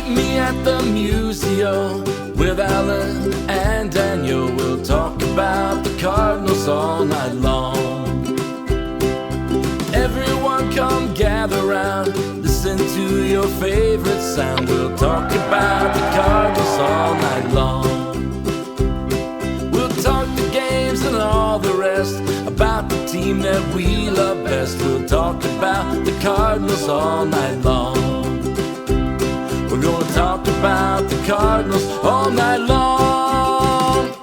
Meet me at the Musial with Alan and Daniel. We'll talk about the Cardinals all night long. Everyone come gather round, listen to your favorite sound. We'll talk about the Cardinals all night long. We'll talk the games and all the rest, about the team that we love best. We'll talk about the Cardinals all night long. We're gonna talk about the Cardinals all night long.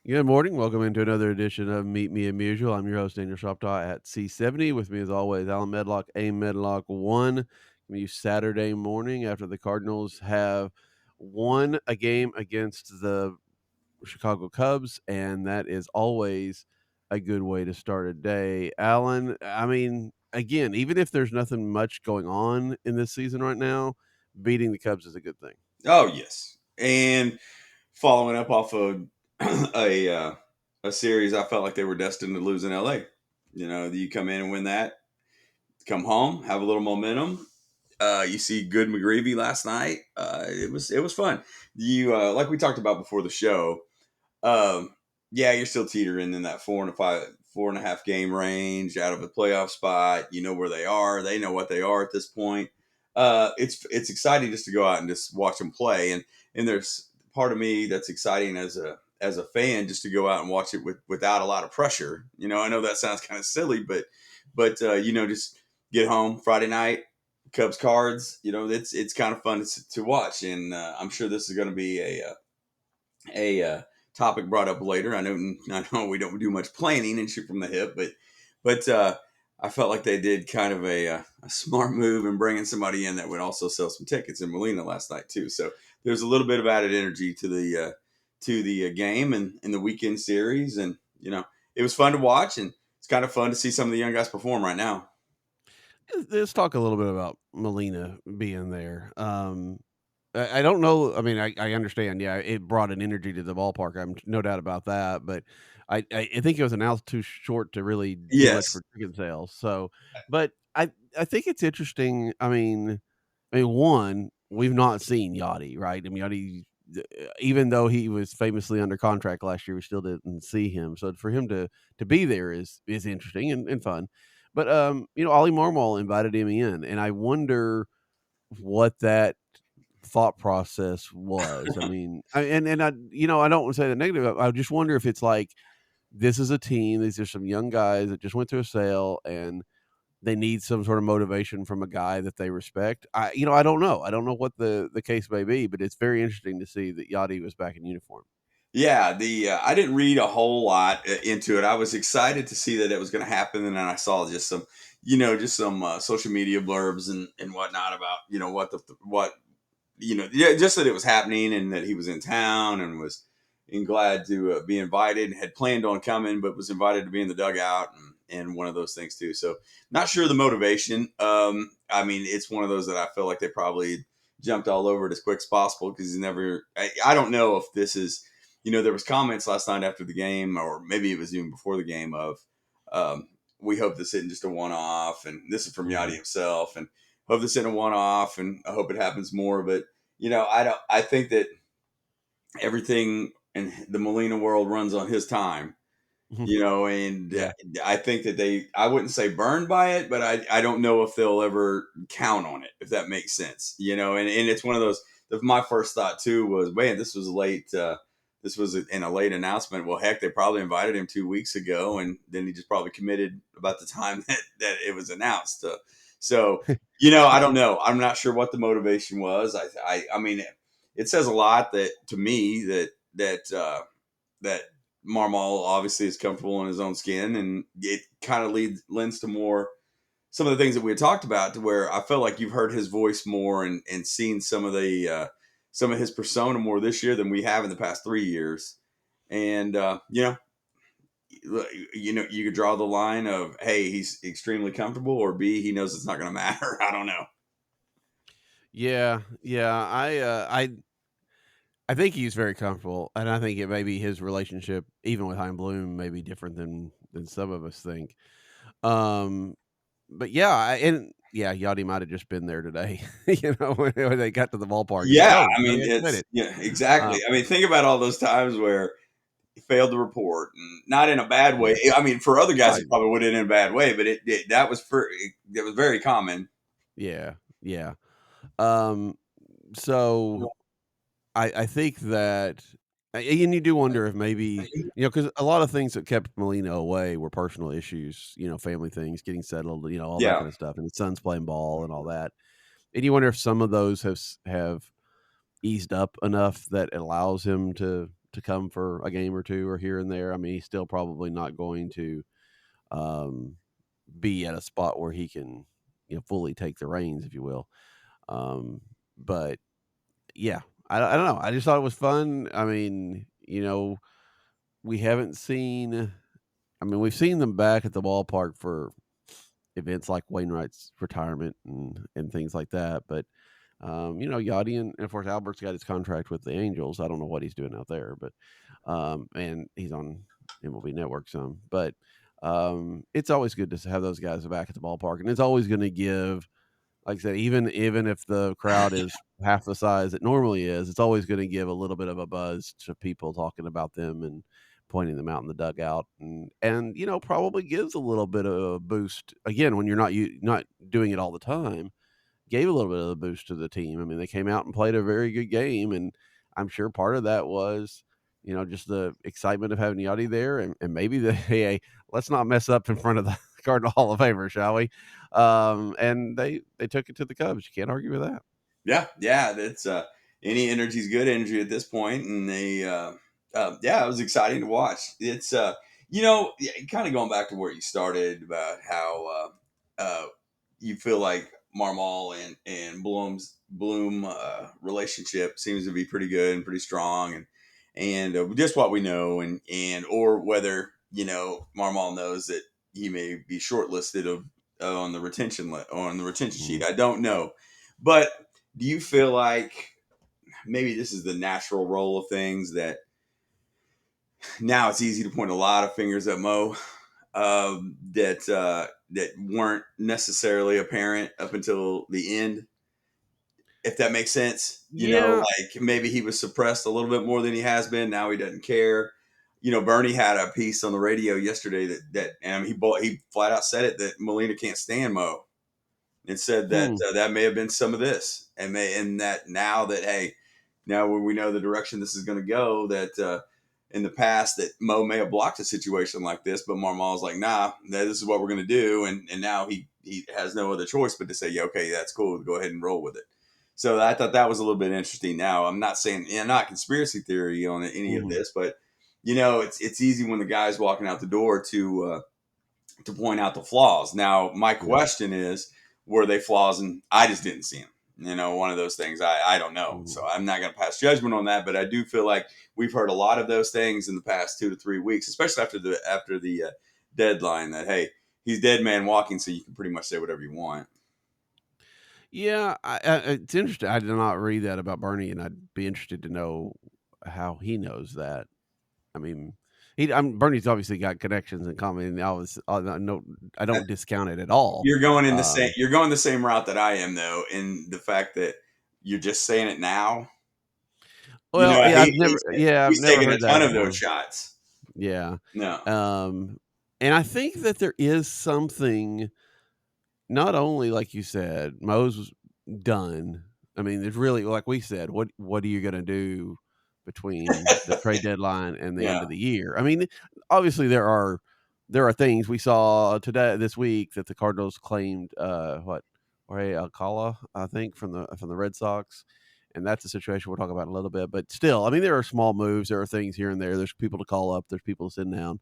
Good morning. Welcome into another edition of Meet Me at Musial. I'm your host, Daniel Shoptaw at C70. With me, as always, Alan Medlock, A Medlock 1. You Saturday morning after the Cardinals have won a game against the Chicago Cubs, and that is always a good way to start a day. Alan, I mean, again, even if there's nothing much going on in this season right now, beating the Cubs is a good thing. Oh yes, and following up off of a series, I felt like they were destined to lose in LA. You know, you come in and win that, come home, have a little momentum. You see good McGreevy last night. It was fun. You like we talked about before the show. Yeah, you're still teetering in that 4.5 game range out of a playoff spot. You know where they are. They know what they are at this point. It's exciting just to go out and just watch them play. And there's part of me that's exciting as a fan just to go out and watch it without a lot of pressure. You know, I know that sounds kind of silly, but just get home Friday night, Cubs Cards. You know, it's kind of fun to watch, and I'm sure this is going to be a topic brought up later. I know we don't do much planning and shoot from the hip, but I felt like they did kind of a smart move in bringing somebody in that would also sell some tickets in Molina last night too. So there's a little bit of added energy to the game and in the weekend series, and it was fun to watch, and it's kind of fun to see some of the young guys perform right now. Let's talk a little bit about Molina being there. I don't know. I mean, I understand. Yeah, it brought an energy to the ballpark. I'm no doubt about that. But I think it was announced too short to really do much Yes. for ticket sales. So, but I think it's interesting. I mean, one, we've not seen Yachty, right? I mean, Yachty, even though he was famously under contract last year, we still didn't see him. So for him to be there is interesting and fun. But Ollie Marmol invited him in, and I wonder what that thought process was. I mean, I don't want to say the negative. I just wonder if it's like this is a team. These are some young guys that just went through a sale and they need some sort of motivation from a guy that they respect. I don't know. I don't know what the case may be, but it's very interesting to see that Yachty was back in uniform. Yeah, the I didn't read a whole lot into it. I was excited to see that it was going to happen, and then I saw just some social media blurbs and whatnot about yeah, just that it was happening and that he was in town and was glad to be invited. Had planned on coming, but was invited to be in the dugout and one of those things too. So not sure the motivation. I mean, it's one of those that I feel like they probably jumped all over it as quick as possible because he's never. I don't know if this is. There was comments last night after the game, or maybe it was even before the game of, we hope this isn't just a one-off, and this is from Yachty Mhm. himself, and hope this isn't a one-off, and I hope it happens more. But I don't. I think that everything in the Molina world runs on his time. And Yeah. I think that I wouldn't say burned by it, but I don't know if they'll ever count on it, if that makes sense. And it's one of those. My first thought too was, man, this was late. This was in a late announcement. Well, heck, they probably invited him 2 weeks ago, and then he just probably committed about the time that it was announced. So, I don't know. I'm not sure what the motivation was. I mean, it says a lot that to me that Marmol obviously is comfortable in his own skin, and it kind of lends to more some of the things that we had talked about, to where I felt like you've heard his voice more and seen some of his persona more this year than we have in the past 3 years. And you could draw the line of, hey, he's extremely comfortable, or B, he knows it's not going to matter. I don't know. Yeah, yeah. I think he's very comfortable, and I think it may be his relationship, even with Hein Bloom, may be different than some of us think. Um, but yeah, Yachty might have just been there today, when they got to the ballpark. He's like, Yeah, "Oh, I no, mean, yeah, quit it's it." yeah, Uh, exactly. I mean, think about all those times where he failed to report, and not in a bad way. yeah, I mean, for other guys, right, it probably would have in a bad way, but that was it was very common. yeah, yeah. Um, so I think that, and you do wonder if maybe, because a lot of things that kept Molina away were personal issues, family things, getting settled, all that Yeah, kind of stuff, and his son's playing ball and all that. And you wonder if some of those have eased up enough that it allows him to come for a game or two or here and there. I mean, he's still probably not going to um, be at a spot where he can, fully take the reins, if you will. But yeah, I don't know. I just thought it was fun. I mean, we haven't seen. I mean, we've seen them back at the ballpark for events like Wainwright's retirement and things like that. But Yachty and of course Albert's got his contract with the Angels. I don't know what he's doing out there, but and he's on MLB Network some. But it's always good to have those guys back at the ballpark, and it's always going to give. Like I said, even if the crowd is half the size it normally is, it's always going to give a little bit of a buzz to people talking about them and pointing them out in the dugout, and probably gives a little bit of a boost again when you're not doing it all the time. Gave a little bit of a boost to the team. I mean, they came out and played a very good game, and I'm sure part of that was, just the excitement of having Yachty there, and maybe hey, let's not mess up in front of the Cardinal Hall of Famer, shall we? And they took it to the Cubs. You can't argue with that. yeah. That's any energy's good energy at this point, and it was exciting to watch. It's kind of going back to where you started about how you feel like Marmol and Bloom relationship seems to be pretty good and pretty strong, and just what we know, and or whether Marmol knows that he may be shortlisted on the retention sheet. Mhm. I don't know, but do you feel like maybe this is the natural role of things that now it's easy to point a lot of fingers at Mo that weren't necessarily apparent up until the end, if that makes sense. Yeah. Like maybe he was suppressed a little bit more than he has been. Now he doesn't care. Bernie had a piece on the radio yesterday that and he flat out said it that Molina can't stand Mo, and said that Hmm. that may have been some of this, and that now that hey, now when we know the direction this is going to go, that in the past that Mo may have blocked a situation like this, but Marmal's like, nah, this is what we're going to do, and now he has no other choice but to say, yeah, okay, that's cool, go ahead and roll with it. So I thought that was a little bit interesting. Now I'm not saying, not conspiracy theory on any of Mhm. this, but it's easy when the guy's walking out the door to point out the flaws. Now, my Yeah. question is, were they flaws? And I just didn't see them. One of those things. I don't know. So Mhm. I'm not going to pass judgment on that. But I do feel like we've heard a lot of those things in the past 2 to 3 weeks, especially after the deadline. That hey, he's dead man walking, so you can pretty much say whatever you want. Yeah, it's interesting. I did not read that about Bernie, and I'd be interested to know how he knows that. I mean, Bernie's obviously got connections in common. And I don't discount it at all. You're going the same route that I am, though, in the fact that you're just saying it now. Well, yeah, I've He's never taking a heard that ton of those before. shots. Yeah, No. um, and I think that there is something. Not only like you said, Mo's done. I mean, there's really like we said, what are you going to do between the trade deadline and the end Yeah. of the year? I mean, obviously there are things we saw this week that the Cardinals claimed what Jorge Alcala, I think from the Red Sox, and that's a situation we'll talk about in a little bit. But still, I mean, there are small moves, there are things here and there. There's people to call up, there's people to send down,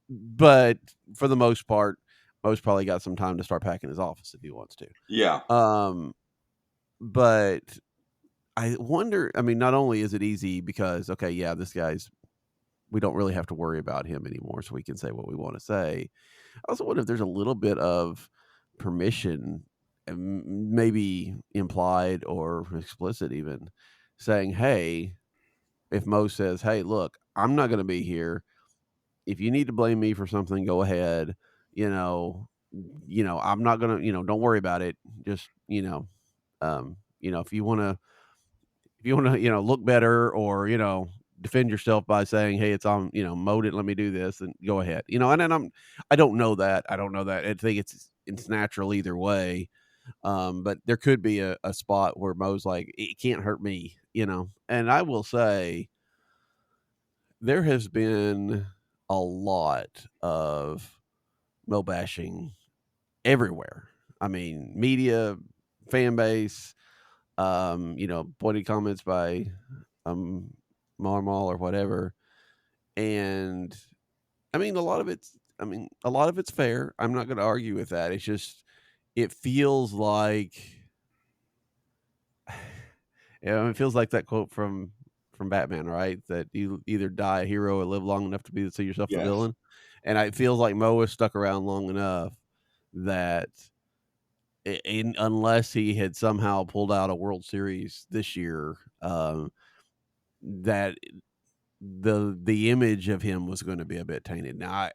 but for the most part, Mo's probably got some time to start packing his office if he wants to. Yeah. Um, but I wonder, I mean, not only is it easy because, okay, yeah, we don't really have to worry about him anymore, so we can say what we want to say. I also wonder if there's a little bit of permission, maybe implied or explicit even, saying, hey, if Mo says, "Hey, look, I'm not going to be here. If you need to blame me for something, go ahead. You know, I'm not gonna, don't worry about it. Just, if you want to, look better or, defend yourself by saying, "Hey, it's on, Mo didn't let me do this," and go ahead. And then I don't know that. I don't know that. I think it's natural either way. But there could be a spot where Mo's like, it can't hurt me, And I will say there has been a lot of Mo bashing everywhere. I mean, media, fan base, pointed comments by Marmal or whatever. And a lot of it's fair. I'm not going to argue with that. It's just it feels like it feels like that quote from Batman, right? That you either die a hero or live long enough to see yourself the Yes. villain. And it feels like Mo has stuck around long enough that unless he had somehow pulled out a World Series this year, that the image of him was going to be a bit tainted. Now,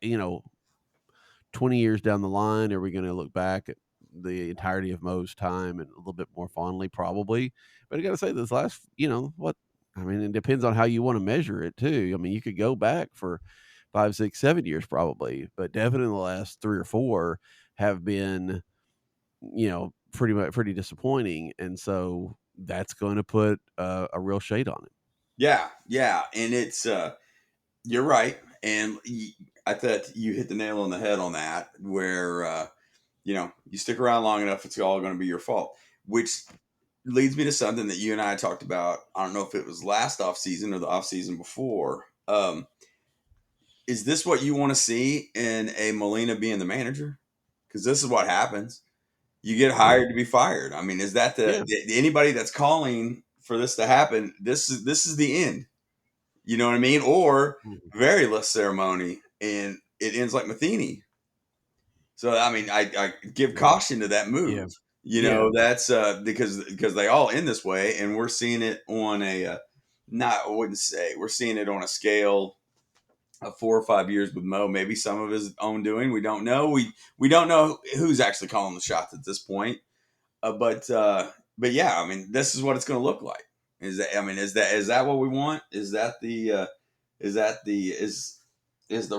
20 years down the line, are we going to look back at the entirety of Mo's time and a little bit more fondly? Probably. But I got to say, this last, it depends on how you want to measure it too. I mean, you could go back for 5, 6, 7 years probably, but definitely the last 3 or 4 have been, pretty disappointing. And so that's going to put a real shade on it. Yeah, yeah, and it's you're right, and I thought you hit the nail on the head on that. Where you stick around long enough, it's all going to be your fault. Which leads me to something that you and I talked about. I don't know if it was last off season or the off season before. Is this what you want to see in a Molina being the manager? Because this is what happens. You get hired to be fired. I mean, is that Yeah. anybody that's calling for this to happen? This is the end. You know what I mean? Or very less ceremony, and it ends like Matheny. So I mean, I give caution to that move. Yeah. That's because they all end this way, and we're seeing it on a not I wouldn't say we're seeing it on a scale of 4 or 5 years with Mo. Maybe some of his own doing. We don't know. We don't know who's actually calling the shots at this point. But yeah, I mean, this is what it's going to look like. Is that what we want? Is the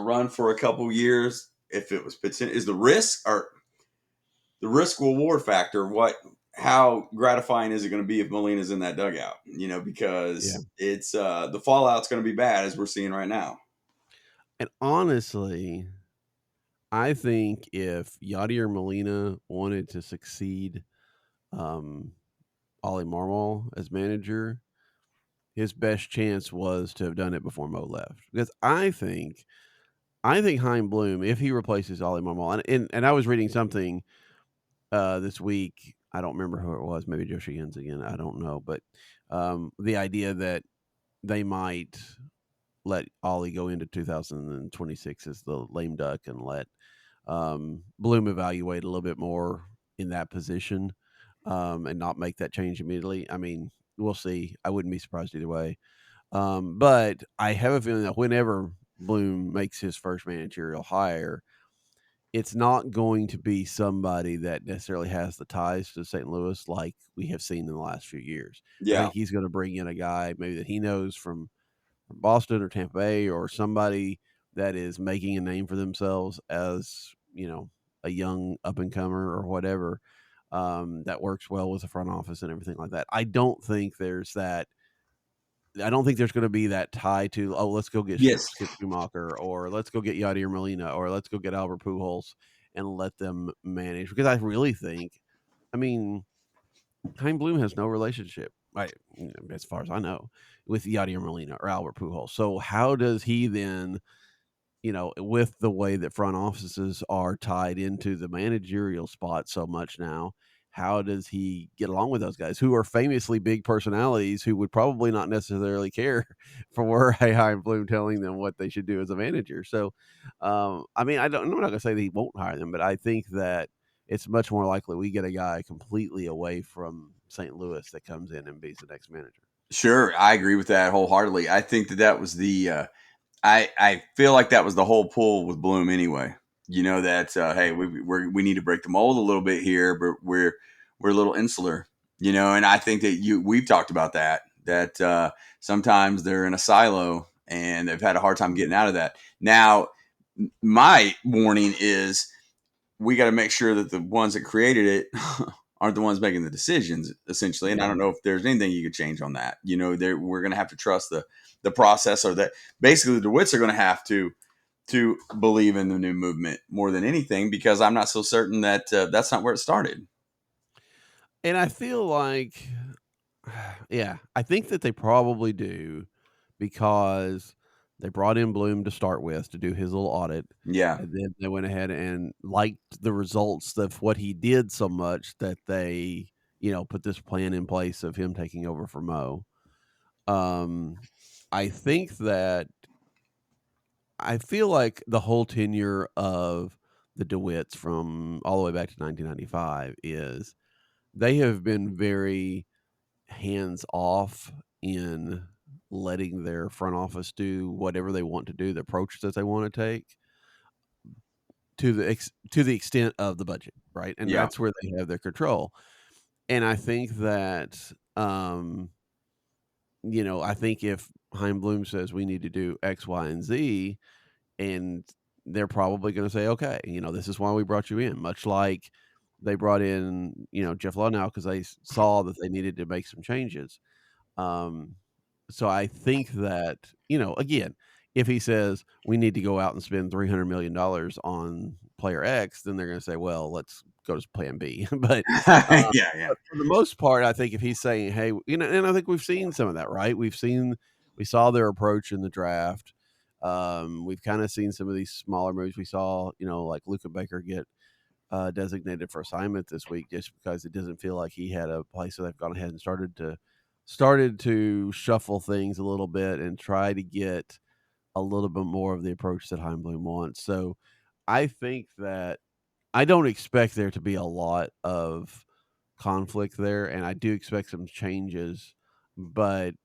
run for a couple years? If it was potential, is the risk or the risk reward factor? How gratifying is it going to be if Molina's in that dugout? Because it's the fallout's going to be bad as we're seeing right now. And honestly, I think if Yadier Molina wanted to succeed Ollie Marmol as manager, his best chance was to have done it before Mo left. Because I think Chaim Bloom, if he replaces Ollie Marmol, and I was reading something this week, I don't remember who it was, maybe Joe Sheehan's again, I don't know, but the idea that they might let Ollie go into 2026 as the lame duck and let Bloom evaluate a little bit more in that position and not make that change immediately. I mean, we'll see. I wouldn't be surprised either way. But I have a feeling that whenever Bloom makes his first managerial hire, it's not going to be somebody that necessarily has the ties to St. Louis like we have seen in the last few years. I Yeah. think he's going to bring in a guy maybe that he knows from Boston or Tampa Bay or somebody that is making a name for themselves as, a young up and comer or whatever, that works well with the front office and everything like that. I don't think there's going to be that tie to, let's go get Yes. Skip Schumacher or let's go get Yadier Molina or let's go get Albert Pujols and let them manage. Because I really think, Chaim Bloom has no relationship, as far as I know, with Yadier Molina or Albert Pujols. So how does he then, with the way that front offices are tied into the managerial spot so much now, how does he get along with those guys who are famously big personalities who would probably not necessarily care for Chaim Bloom telling them what they should do as a manager? So, I'm not going to say that he won't hire them, but I think that it's much more likely we get a guy completely away from St. Louis that comes in and be the next manager. Sure, I agree with that wholeheartedly. I think that was the I feel like that was the whole pull with Bloom anyway. You know that hey, we need to break the mold a little bit here, but we're a little insular. You know, and I think that we've talked about that sometimes they're in a silo and they've had a hard time getting out of that. Now, my warning is we got to make sure that the ones that created it aren't the ones making the decisions, essentially. And I don't know if there's anything you could change on that. You know, we're going to have to trust the process, or that basically the DeWitts are going to have to believe in the new movement more than anything, because I'm not so certain that that's not where it started. And I feel like, yeah, I think that they probably do, because they brought in Bloom to start with to do his little audit. Yeah. And then they went ahead and liked the results of what he did so much that they, put this plan in place of him taking over for Mo. I think that I feel like the whole tenure of the DeWitts from all the way back to 1995 is they have been very hands off in letting their front office do whatever they want to do, the approach that they want to take, to the extent of the budget, right? And Yeah. that's where they have their control. And I think that, I think if Heim Bloom says we need to do X, Y, and Z, and they're probably going to say, okay, this is why we brought you in, much like they brought in, Jeff Ludnow, because they saw that they needed to make some changes. Um, so I think that, again, if he says we need to go out and spend $300 million on player X, then they're going to say, well, let's go to plan B. But, Yeah. but for the most part, I think if he's saying, hey, and I think we've seen some of that, right? We saw their approach in the draft. We've kind of seen some of these smaller moves. We saw, like Luka Baker get designated for assignment this week, just because it doesn't feel like he had a place. So they've gone ahead and started to shuffle things a little bit and try to get a little bit more of the approach that Heimblum wants. So I think that I don't expect there to be a lot of conflict there, and I do expect some changes, but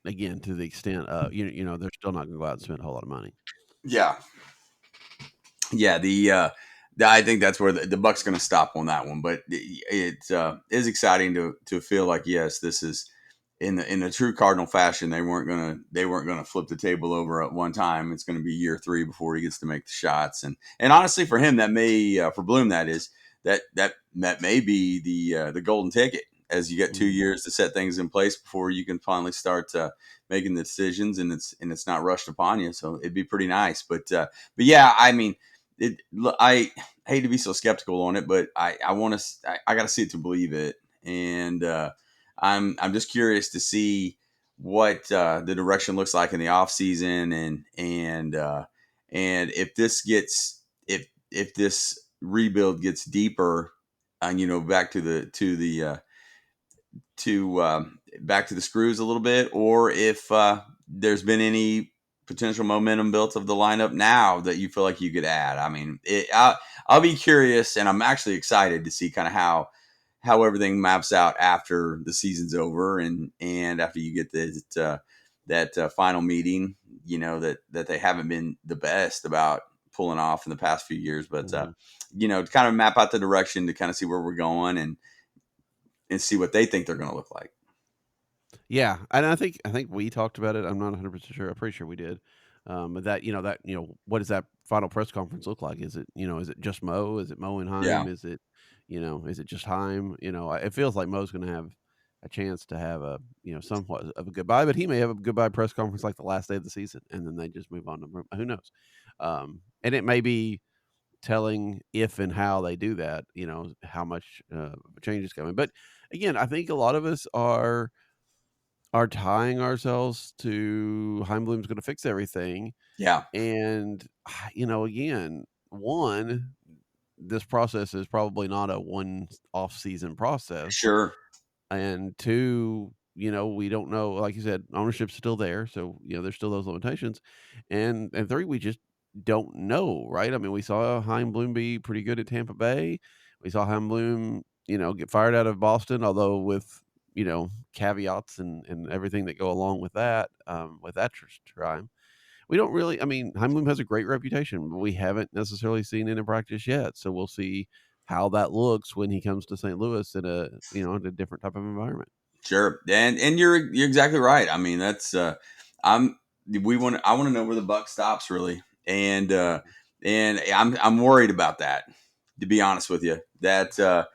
again, to the extent of they're still not going to go out and spend a whole lot of money. Yeah. Yeah. I think that's where the buck's going to stop on that one. But it is exciting to feel like, yes, this is in the true Cardinal fashion. They weren't gonna flip the table over at one time. It's going to be year 3 before he gets to make the shots. And honestly, for him, that may for Bloom, that may be the golden ticket, as you get 2 years to set things in place before you can finally start making the decisions, and it's not rushed upon you. So it'd be pretty nice. But yeah, I mean, I hate to be so skeptical on it, but I want to I got to see it to believe it. And I'm just curious to see what the direction looks like in the off season, and if this rebuild gets deeper, and back to back to the screws a little bit, or if there's been any potential momentum built of the lineup now that you feel like you could add. I mean, I'll be curious, and I'm actually excited to see kind of how everything maps out after the season's over, and after you get that final meeting, that they haven't been the best about pulling off in the past few years, but to kind of map out the direction, to kind of see where we're going, and see what they think they're going to look like. Yeah, and I think we talked about it. I'm not 100% sure. I'm pretty sure we did. But what does that final press conference look like? Is it just Mo? Is it Mo and Heim? Yeah. Is it just Heim? It feels like Mo's going to have a chance to have a somewhat of a goodbye, but he may have a goodbye press conference like the last day of the season, and then they just move on to who knows. And it may be telling if and how they do that. How much change is coming. But again, I think a lot of us are tying ourselves to Heimblum's going to fix everything. Yeah. And, again, one, this process is probably not a one off season process. Sure. And two, we don't know, like you said, ownership's still there. So, there's still those limitations. And three, we just don't know, right? I mean, we saw Heimblum be pretty good at Tampa Bay. We saw Heimblum, get fired out of Boston, although with caveats and everything that go along with that time. We don't really. I mean, Heimblum has a great reputation, but we haven't necessarily seen it in practice yet. So we'll see how that looks when he comes to St. Louis in a different type of environment. Sure, and you're exactly right. I mean, that's I'm I want to know where the buck stops really, and I'm worried about that. To be honest with you, that the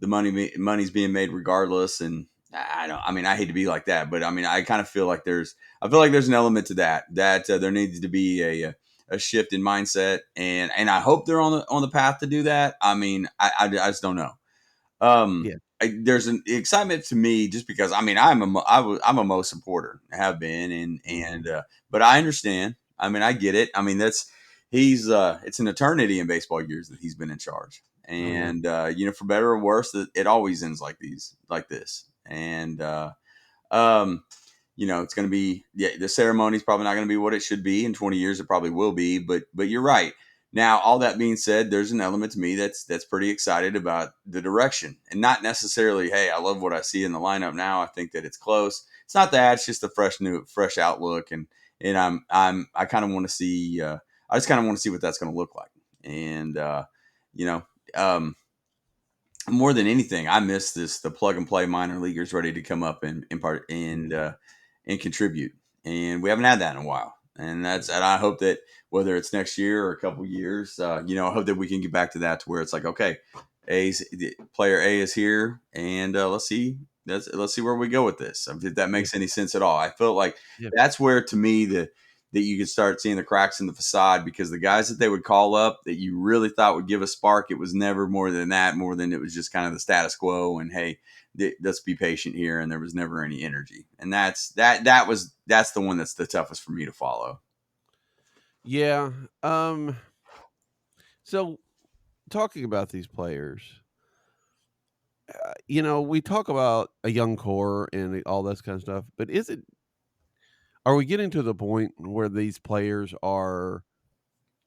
money's being made regardless, and I don't. I mean, I hate to be like that, but I mean, I kind of feel like there's an element to that there needs to be a shift in mindset, and I hope they're on the path to do that. I mean, I just don't know. Yeah. There's an excitement to me just because I mean I'm a Mo supporter, I have been, and but I understand. I mean, I get it. I mean, he's it's an eternity in baseball years that he's been in charge, Oh, yeah. and for better or worse, it always ends like this, and it's going to be, the ceremony is probably not going to be what it should be. In 20 years, it probably will be, but you're right. Now, all that being said, there's an element to me that's pretty excited about the direction, and not necessarily, hey, I love what I see in the lineup now. I think that it's close. It's not that. It's just a fresh outlook, and I kind of want to see. I just kind of want to see what that's going to look like, and you know, more than anything, I miss the plug and play minor leaguers ready to come up and contribute, and we haven't had that in a while. And I hope that whether it's next year or a couple years, I hope that we can get back to that, to where it's like, okay, player A is here, and let's see where we go with this. If that makes any sense at all. I felt like that's where, to me, that you could start seeing the cracks in the facade, because the guys that they would call up that you really thought would give a spark, it was never more than that, more than it was just kind of the status quo, and hey, let's be patient here, and there was never any energy. And that's the one that's the toughest for me to follow. Yeah. So talking about these players, we talk about a young core and all this kind of stuff, but are we getting to the point where these players are,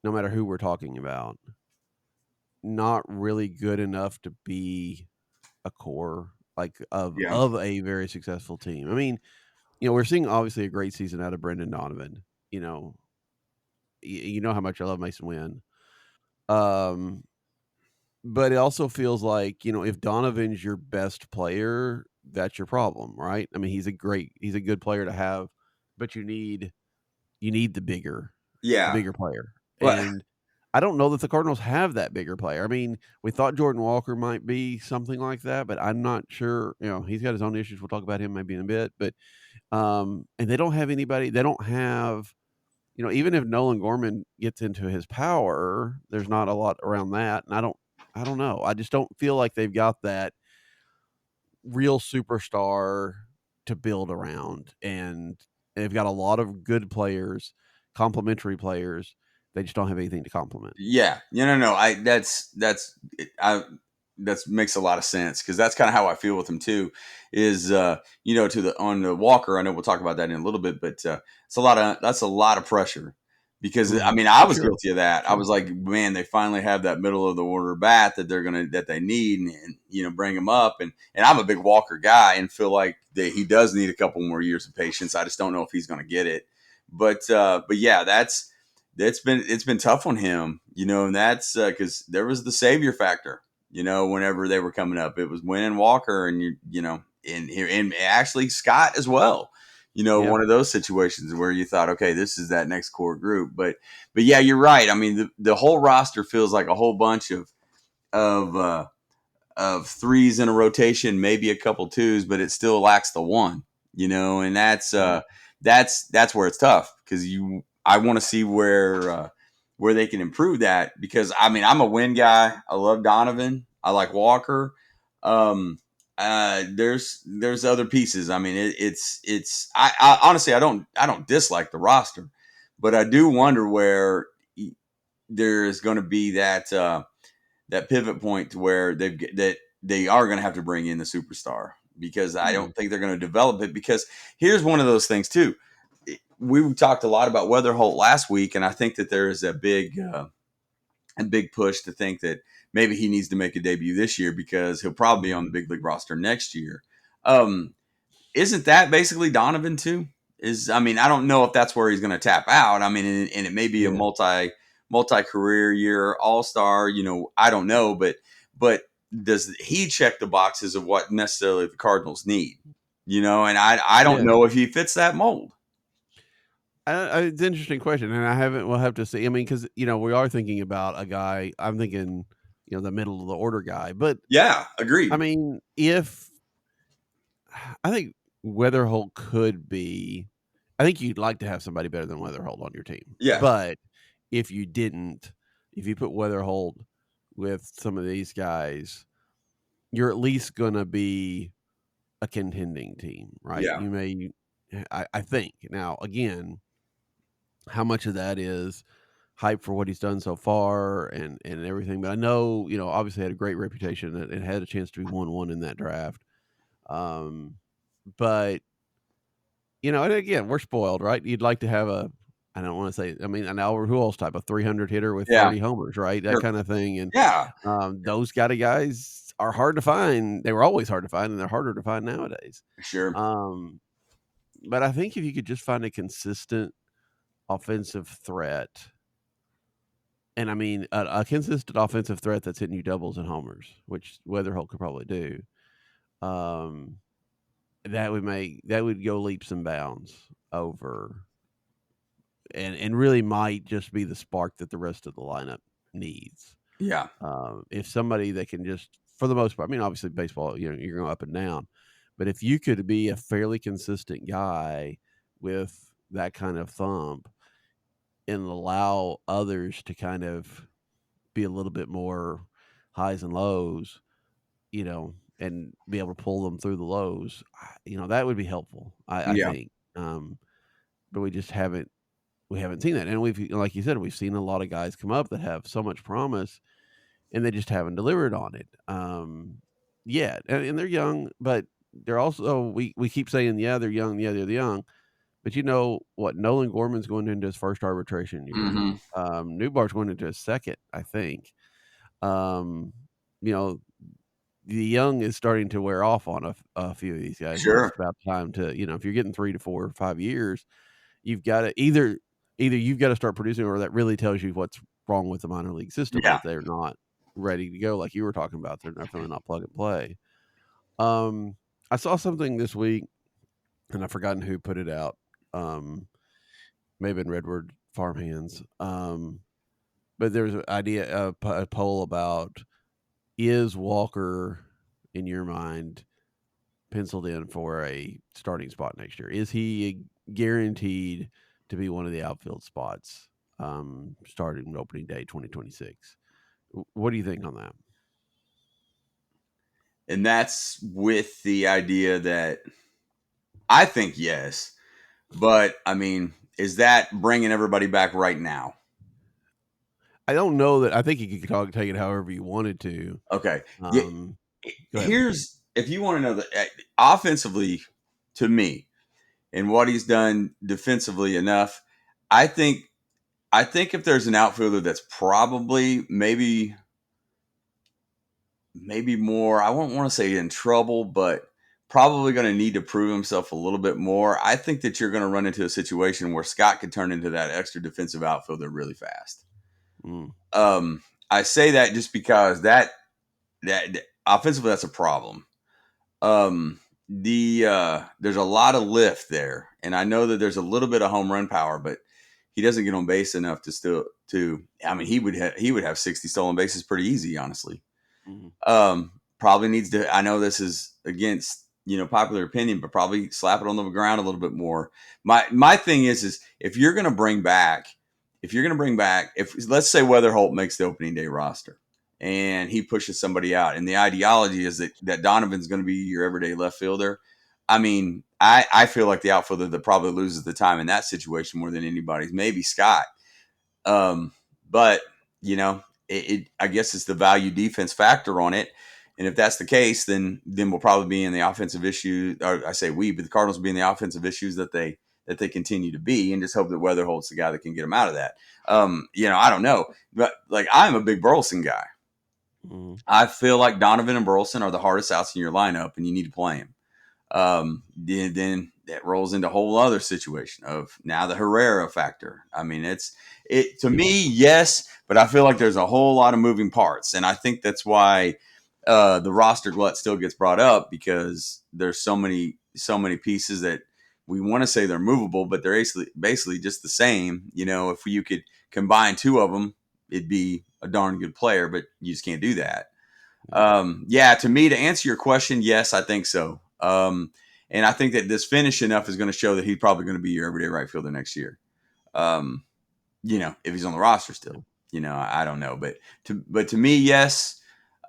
no matter who we're talking about, not really good enough to be a core of a very successful team? I mean, we're seeing obviously a great season out of Brendan Donovan. You know how much I love Mason Wynn. But it also feels like, if Donovan's your best player, that's your problem, right? I mean, he's a good player to have, but you need the bigger player. Well, And I don't know that the Cardinals have that bigger player. I mean, we thought Jordan Walker might be something like that, but I'm not sure. He's got his own issues. We'll talk about him maybe in a bit, but and they don't have anybody. They don't have, even if Nolan Gorman gets into his power, there's not a lot around that. And I don't know. I just don't feel like they've got that real superstar to build around. And they've got a lot of good players, complementary players. They just don't have anything to complement. Yeah. No. That makes a lot of sense, because that's kind of how I feel with him too. Is on the Walker, I know we'll talk about that in a little bit, but that's a lot of pressure, because I mean, I was guilty of that. Sure. I was like, man, they finally have that middle of the order bat that they need, and bring him up, and I'm a big Walker guy and feel like that he does need a couple more years of patience. I just don't know if he's going to get it, but yeah, it's been tough on him, and that's because there was the savior factor. Whenever they were coming up, it was Wynn and Walker, and and actually Scott as well. One of those situations where you thought, okay, this is that next core group. But yeah, you're right. I mean, the whole roster feels like a whole bunch of threes in a rotation, maybe a couple twos, but it still lacks the one. And that's where it's tough, because I want to see where they can improve that, because I mean, I'm a Win guy. I love Donovan. I like Walker. There's other pieces. I mean, I honestly, I don't dislike the roster, but I do wonder where there is going to be that pivot point to where they are going to have to bring in the superstar, because I don't think they're going to develop it. Because here's one of those things too. We talked a lot about Weatherholt last week, and I think that there is a big big push to think that maybe he needs to make a debut this year because he'll probably be on the big league roster next year. Isn't that basically Donovan too? I don't know if that's where he's going to tap out. I mean, and it may be a multi-career year all-star, I don't know, but does he check the boxes of what necessarily the Cardinals need? And I don't know if he fits that mold. It's an interesting question, and we'll have to see. I mean, because, we are thinking about a guy, I'm thinking, the middle of the order guy, but yeah, agreed. I mean, I think Weatherholt could be, I think you'd like to have somebody better than Weatherholt on your team. Yeah. But if you put Weatherholt with some of these guys, you're at least going to be a contending team, right? Yeah. You may, I think. Now, again, how much of that is hype for what he's done so far and everything? But I know, obviously had a great reputation and had a chance to be 1-1 in that draft. But, and again, we're spoiled, right? You'd like to have I don't want to say, an Albert Pujols type of 300 hitter with 30 homers, right? That kind of thing. And those kind of guys are hard to find. They were always hard to find, and they're harder to find nowadays. Sure. But I think if you could just find a consistent offensive threat, and a consistent offensive threat that's hitting you doubles and homers, which Weatherholt could probably do, that would go leaps and bounds over, and really might just be the spark that the rest of the lineup needs. Yeah. If somebody that can just, for the most part, obviously baseball, you're going up and down, but if you could be a fairly consistent guy with that kind of thump and allow others to kind of be a little bit more highs and lows, and be able to pull them through the lows, that would be helpful. I think. But we just haven't seen that. And like you said, we've seen a lot of guys come up that have so much promise and they just haven't delivered on it. Yet. And they're young, but they're also, we keep saying, they're young. Yeah, they're young. But Nolan Gorman's going into his first arbitration year. Mm-hmm. Newbar's going into his second, I think. The young is starting to wear off on a few of these guys. Sure. It's about time to, if you're getting 3 to 4 or 5 years, you've got to either you've got to start producing, or that really tells you what's wrong with the minor league system, that they're not ready to go, like you were talking about. They're definitely not plug and play. I saw something this week, and I've forgotten who put it out. Maybe in Redwood Farmhands. But there's an idea, a poll about, is Walker, in your mind, penciled in for a starting spot next year? Is he guaranteed to be one of the outfield spots starting opening day 2026? What do you think on that? And that's with the idea that I think yes, but is that bringing everybody back right now? I don't know that. I think you could take it however you wanted to. Okay. Here's, if you want to know that offensively, to me, and what he's done defensively enough, I think if there's an outfielder that's probably maybe more, I won't want to say in trouble, but probably going to need to prove himself a little bit more. I think that you're going to run into a situation where Scott could turn into that extra defensive outfielder really fast. I say that just because that offensively, that's a problem. There's a lot of lift there, and I know that there's a little bit of home run power, but he doesn't get on base enough he would have 60 stolen bases pretty easy, honestly. Mm-hmm. Probably needs to, I know this is against, popular opinion, but probably slap it on the ground a little bit more. My thing is if you're going to bring back, if let's say Weatherholt makes the opening day roster and he pushes somebody out, and the ideology is that Donovan's going to be your everyday left fielder, I feel like the outfielder that probably loses the time in that situation more than anybody's maybe Scott. But I guess it's the value defense factor on it. And if that's the case, then we'll probably be in the offensive issue. Or I say we, but the Cardinals will be in the offensive issues that they that they continue to be, and just hope that weather holds the guy that can get them out of that. I don't know, but like I'm a big Burleson guy. I feel like Donovan and Burleson are the hardest outs in your lineup, and you need to play him. Then that rolls into a whole other situation of now the Herrera factor. I mean, to me, yes, but I feel like there's a whole lot of moving parts, and I think that's why the roster glut still gets brought up, because there's so many pieces that we want to say they're movable, but they're basically just the same. If you could combine two of them, it'd be a darn good player, but you just can't do that. To me, to answer your question, yes, I think so. And I think that this finish enough is going to show that he's probably going to be your everyday right fielder next year. If he's on the roster still, I don't know, but to me, yes.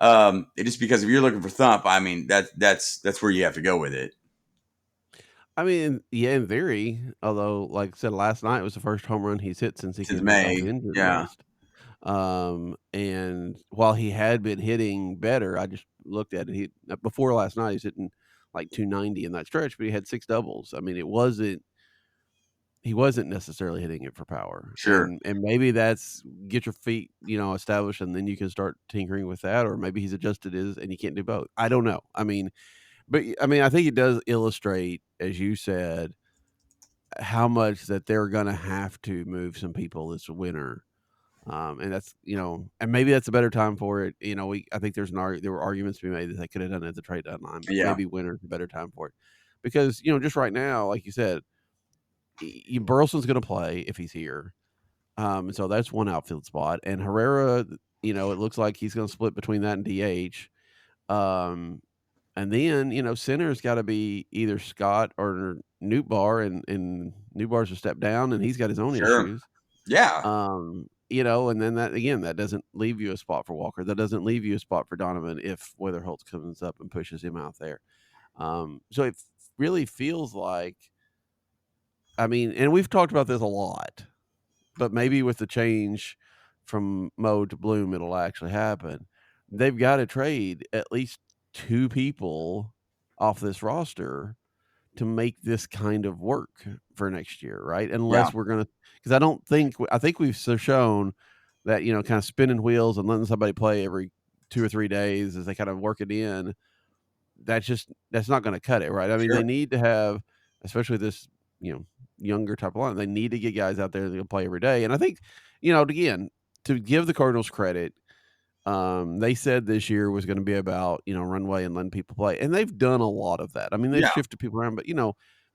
Just because if you're looking for thump, I mean, that's where you have to go with it. I mean, yeah, in theory, although, like I said, last night was the first home run he's hit since he came back off the injury list. And while he had been hitting better, I just looked at it. Before last night, he's hitting like 290 in that stretch, but he had 6 doubles. I mean, he wasn't necessarily hitting it for power. Sure. And maybe that's get your feet, established, and then you can start tinkering with that. Or maybe he's adjusted and you can't do both. I don't know. I think it does illustrate, as you said, how much that they're going to have to move some people this winter. And that's, and maybe that's a better time for it. I think there were arguments to be made that they could have done it at the trade deadline, but maybe winter's a better time for it, because, just right now, like you said, Burleson's going to play if he's here. And so that's one outfield spot, and Herrera, it looks like he's going to split between that and DH. And then, center's got to be either Scott or Newtbar, and Newtbar's a step down, and he's got his own issues. Yeah. And then that doesn't leave you a spot for Walker. That doesn't leave you a spot for Donovan if Weatherholtz comes up and pushes him out there. So it really feels like, and we've talked about this a lot, but maybe with the change from Mo to Bloom, it'll actually happen. They've got to trade at least 2 people off this roster to make this kind of work for next year, right? Unless we're going to, because I think we've shown that, kind of spinning wheels and letting somebody play every 2 or 3 days as they kind of work it in, that's not going to cut it, right? I mean, They need to have, especially this, younger type of line, they need to get guys out there that can play every day. And I think, again, to give the Cardinals credit, they said this year was going to be about, runway and letting people play. And they've done a lot of that. I mean, they've shifted people around, but,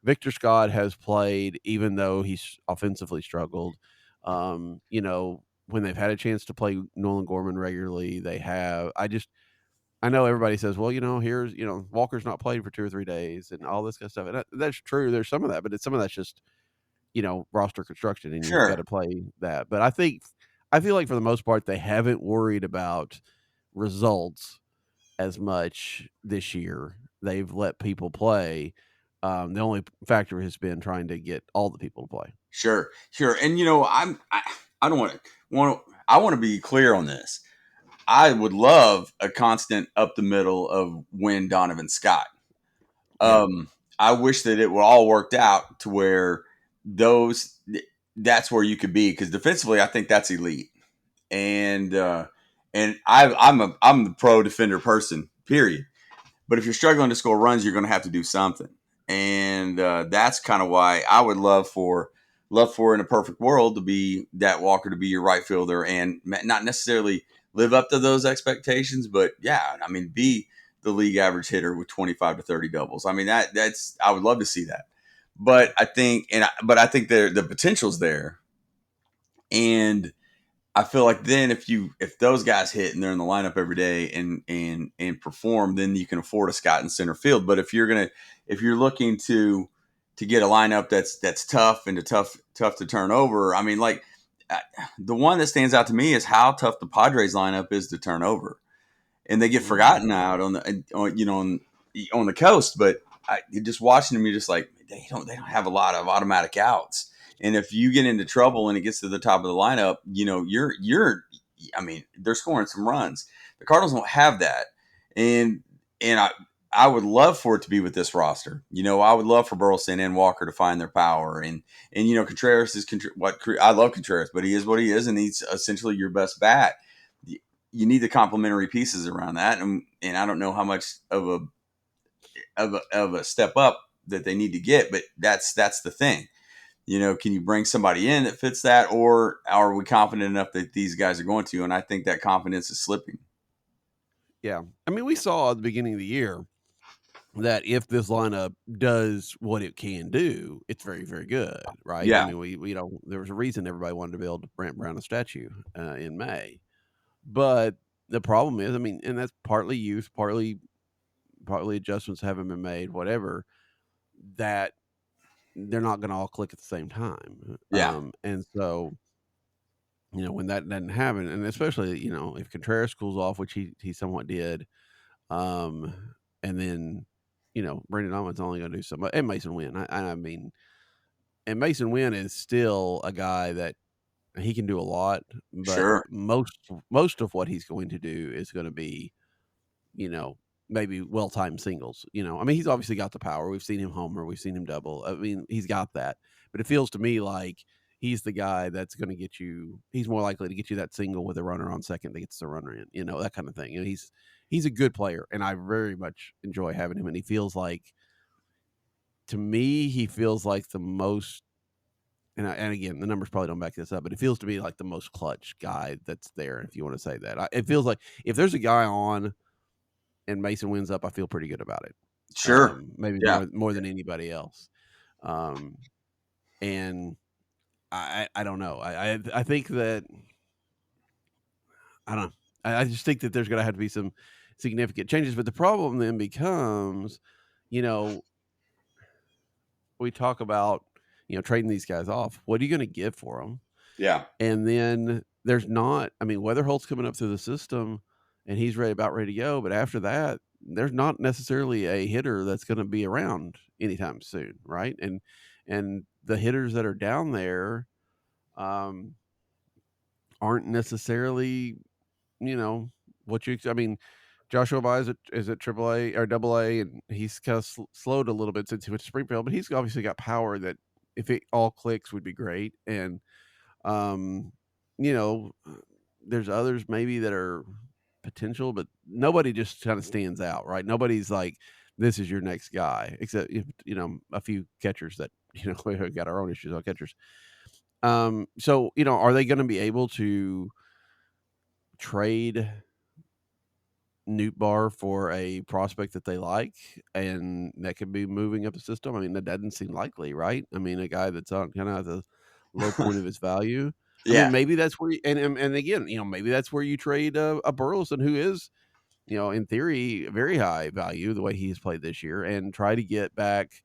Victor Scott has played, even though he's offensively struggled. When they've had a chance to play Nolan Gorman regularly, they have. I know everybody says, well, here's, Walker's not played for 2 or 3 days and all this kind of stuff. And that's true. There's some of that, but some of that's just, roster construction, and you've got to play that. But I feel like for the most part, they haven't worried about results as much this year. They've let people play. The only factor has been trying to get all the people to play. Sure. And I don't I want to be clear on this. I would love a constant up the middle of Wynn, Donovan, Scott. I wish that it would all worked out to where that's where you could be, because defensively, I think that's elite. And I'm the pro defender person, period. But if you're struggling to score runs, you're going to have to do something. And that's kind of why I would love for in a perfect world to be that Walker to be your right fielder, and not necessarily live up to those expectations, but be the league average hitter with 25 to 30 doubles. I mean, that's I would love to see that. But I think the potential's there. And I feel like then if those guys hit and they're in the lineup every day and perform, then you can afford a Scott in center field. But if you're looking to get a lineup that's tough and tough to turn over, I mean, like the one that stands out to me is how tough the Padres lineup is to turn over, and they get forgotten out on the coast. But just watching them, you're just like, they don't have a lot of automatic outs. And if you get into trouble and it gets to the top of the lineup, they're scoring some runs. The Cardinals don't have that. And I would love for it to be with this roster. I would love for Burleson and Walker to find their power, and Contreras is what I love Contreras, but he is what he is, and he's essentially your best bat. You need the complementary pieces around that, and I don't know how much of a step up that they need to get, but that's the thing. Can you bring somebody in that fits that, or are we confident enough that these guys are going to? And I think that confidence is slipping. Yeah. I mean, we saw at the beginning of the year that if this lineup does what it can do, it's very, very good, right? Yeah. I mean, we there was a reason everybody wanted to build Brant Brown a statue in May. But the problem is, I mean, and that's partly youth, partly adjustments haven't been made, whatever, that they're not going to all click at the same time. Yeah. And so, when that doesn't happen, and especially, if Contreras cools off, which he somewhat did, and then, Brandon Almon's only going to do so much, and Mason Wynn. I mean, and Mason Wynn is still a guy that he can do a lot, but Sure. most of what he's going to do is going to be, maybe well-timed singles. I mean, he's obviously got the power. We've seen him homer. We've seen him double. I mean, he's got that. But it feels to me like he's the guy that's going to get you. He's more likely to get you that single with a runner on second that gets the runner in. That kind of thing. He's a good player, and I very much enjoy having him. And he feels like, to me, he feels like the most. And again, the numbers probably don't back this up, but it feels to me like the most clutch guy that's there. If you want to say that, it feels like if there's a guy on and Mason wins up, I feel pretty good about it. Sure. Maybe Yeah. more than anybody else. And I don't know. I think that, I don't know. I just think that there's going to have to be some significant changes. But the problem then becomes, we talk about, trading these guys off. What are you going to get for them? Yeah. And then there's not, I mean, Weatherholt's coming up through the system and he's about ready to go. But after that, there's not necessarily a hitter that's going to be around anytime soon. Right. And the hitters that are down there, aren't necessarily, I mean, Joshua Baez is at AAA or AA, and he's kind of slowed a little bit since he went to Springfield, but he's obviously got power that if it all clicks would be great. And, there's others maybe that are potential, but nobody just kind of stands out, right? Nobody's like, this is your next guy, except, a few catchers that, we got our own issues on catchers. So, are they going to be able to trade Nootbaar for a prospect that they like, and that could be moving up the system? I mean, that doesn't seem likely, right? I mean, a guy that's on kind of the low point of his value. I Yeah. mean, maybe that's where, and again, maybe that's where you trade a Burleson, who is, in theory, very high value the way he's played this year, and try to get back,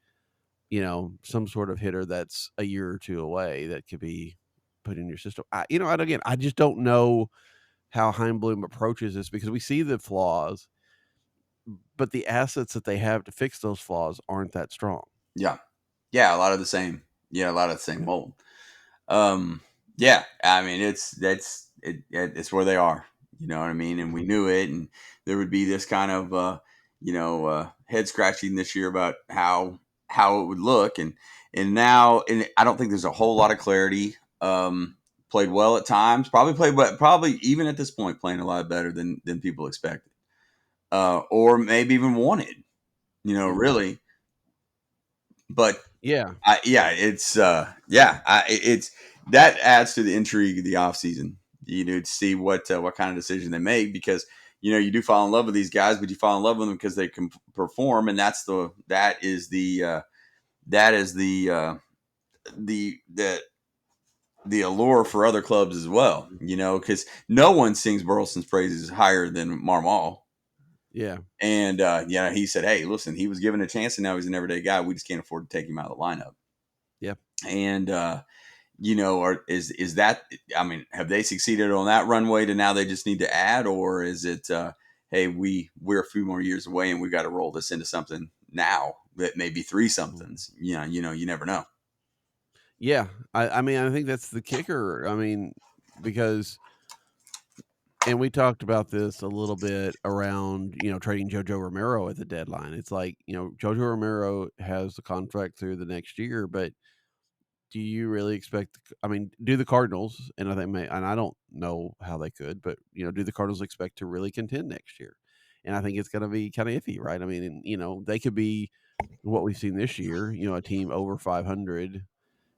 some sort of hitter that's a year or two away that could be put in your system. I just don't know how Heimblum approaches this, because we see the flaws, but the assets that they have to fix those flaws aren't that strong. Yeah. Yeah. A lot of the same. Yeah. A lot of the same mold. Yeah. I mean, it's where they are. You know what I mean? And we knew it, and there would be this kind of, head scratching this year about how it would look. And now, and I don't think there's a whole lot of clarity. Played well at times, probably even at this point, playing a lot better than people expected, or maybe even wanted, really. But Yeah, it's that adds to the intrigue of the offseason, to see what kind of decision they make, because you do fall in love with these guys, but you fall in love with them because they can perform, and that is the allure for other clubs as well, because no one sings Burleson's praises higher than Marmol. Yeah. And, he said, hey, listen, he was given a chance, and now he's an everyday guy. We just can't afford to take him out of the lineup. Yeah. And, is that, I mean, have they succeeded on that runway to now they just need to add, or is it, hey, we're a few more years away and we got to roll this into something now that maybe three somethings, you never know. Yeah. I mean, I think that's the kicker. I mean, because And we talked about this a little bit around, trading JoJo Romero at the deadline. It's like, JoJo Romero has the contract through the next year, but do you really expect? I mean, do the Cardinals, and I don't know how they could, but do the Cardinals expect to really contend next year? And I think it's going to be kind of iffy, right? I mean, they could be what we've seen this year, a team over 500,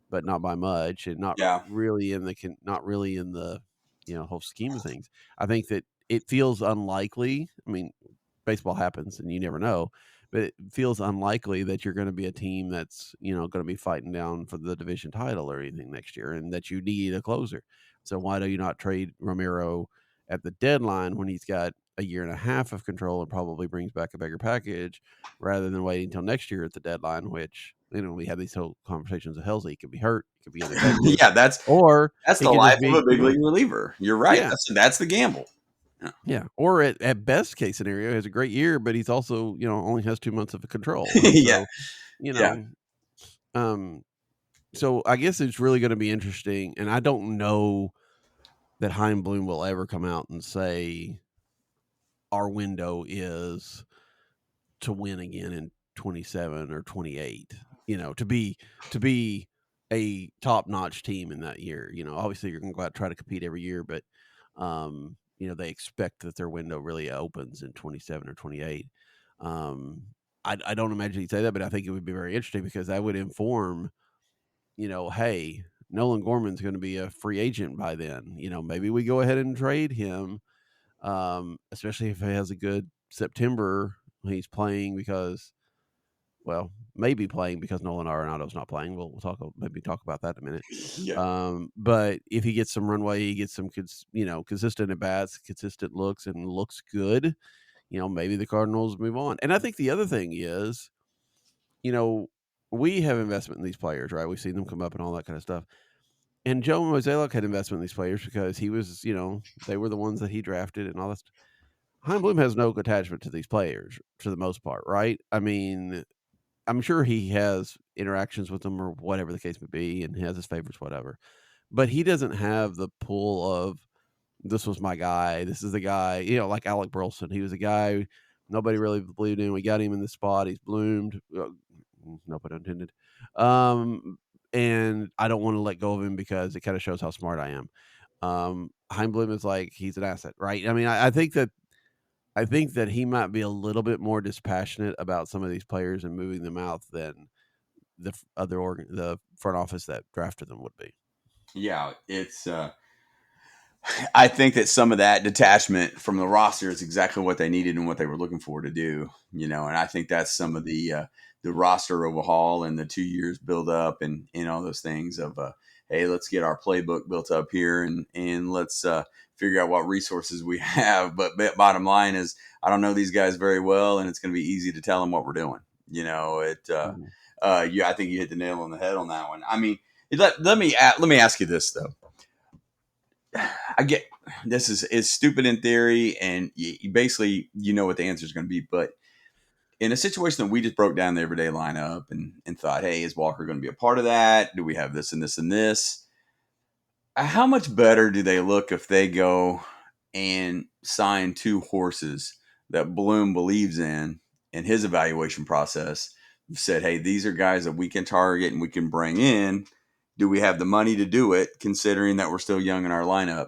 but not by much, and Yeah. not really in the whole scheme of things. I think that it feels unlikely. I mean, baseball happens, and you never know, but it feels unlikely that you're going to be a team that's going to be fighting down for the division title or anything next year, and that you need a closer. So why do you not trade Romero at the deadline when he's got a year and a half of control and probably brings back a bigger package, rather than waiting until next year at the deadline, which we have these whole conversations of Helsley. He could be hurt, he could be ineffective, Yeah, that's or he the could just life of be a big league reliever. You're right. yeah, That's the gamble. yeah. Or at best case scenario, he has a great year, but he's also only has 2 months of control. Yeah. So you Yeah. know, so I guess it's really going to be interesting, and I don't know that Chaim Bloom will ever come out and say our window is to win again in 27 or 28, to be a top-notch team in that year. Obviously you're going to go out and try to compete every year, but they expect that their window really opens in 27 or 28. I don't imagine he'd say that, but I think it would be very interesting, because that would inform, hey, Nolan Gorman's going to be a free agent by then. Maybe we go ahead and trade him, especially if he has a good September. He's playing because, maybe playing because Nolan Arenado's not playing. We'll talk about that in a minute. Yeah. But if he gets some runway, he gets some consistent at bats, consistent looks, and looks good, maybe the Cardinals move on. And I think the other thing is, we have investment in these players, right? We've seen them come up and all that kind of stuff. And Joe Mozeliak had investment in these players because he was, they were the ones that he drafted and all that stuff. Chaim Bloom has no attachment to these players for the most part, right? I mean, I'm sure he has interactions with them or whatever the case may be, and he has his favorites, whatever. But he doesn't have the pull of, this was my guy. This is the guy, like Alec Burleson. He was a guy nobody really believed in. We got him in this spot. He's bloomed. No pun intended. And I don't want to let go of him because it kind of shows how smart I am. Chaim Bloom is like, he's an asset, right? I mean, I think that he might be a little bit more dispassionate about some of these players and moving them out than the the front office that drafted them would be. Yeah, it's. I think that some of that detachment from the roster is exactly what they needed and what they were looking for to do. And I think that's some of the roster overhaul and the 2 years build up and all those things of hey, let's get our playbook built up here and let's figure out what resources we have. But bottom line is, I don't know these guys very well, and it's going to be easy to tell them what we're doing. I think you hit the nail on the head on that one. I mean, let me ask you this though. I get this is stupid in theory, and you basically what the answer is going to be. But in a situation that we just broke down the everyday lineup and thought, hey, is Walker going to be a part of that? Do we have this and this and this? How much better do they look if they go and sign 2 horses that Bloom believes in his evaluation process? Said, hey, these are guys that we can target and we can bring in. Do we have the money to do it, considering that we're still young in our lineup?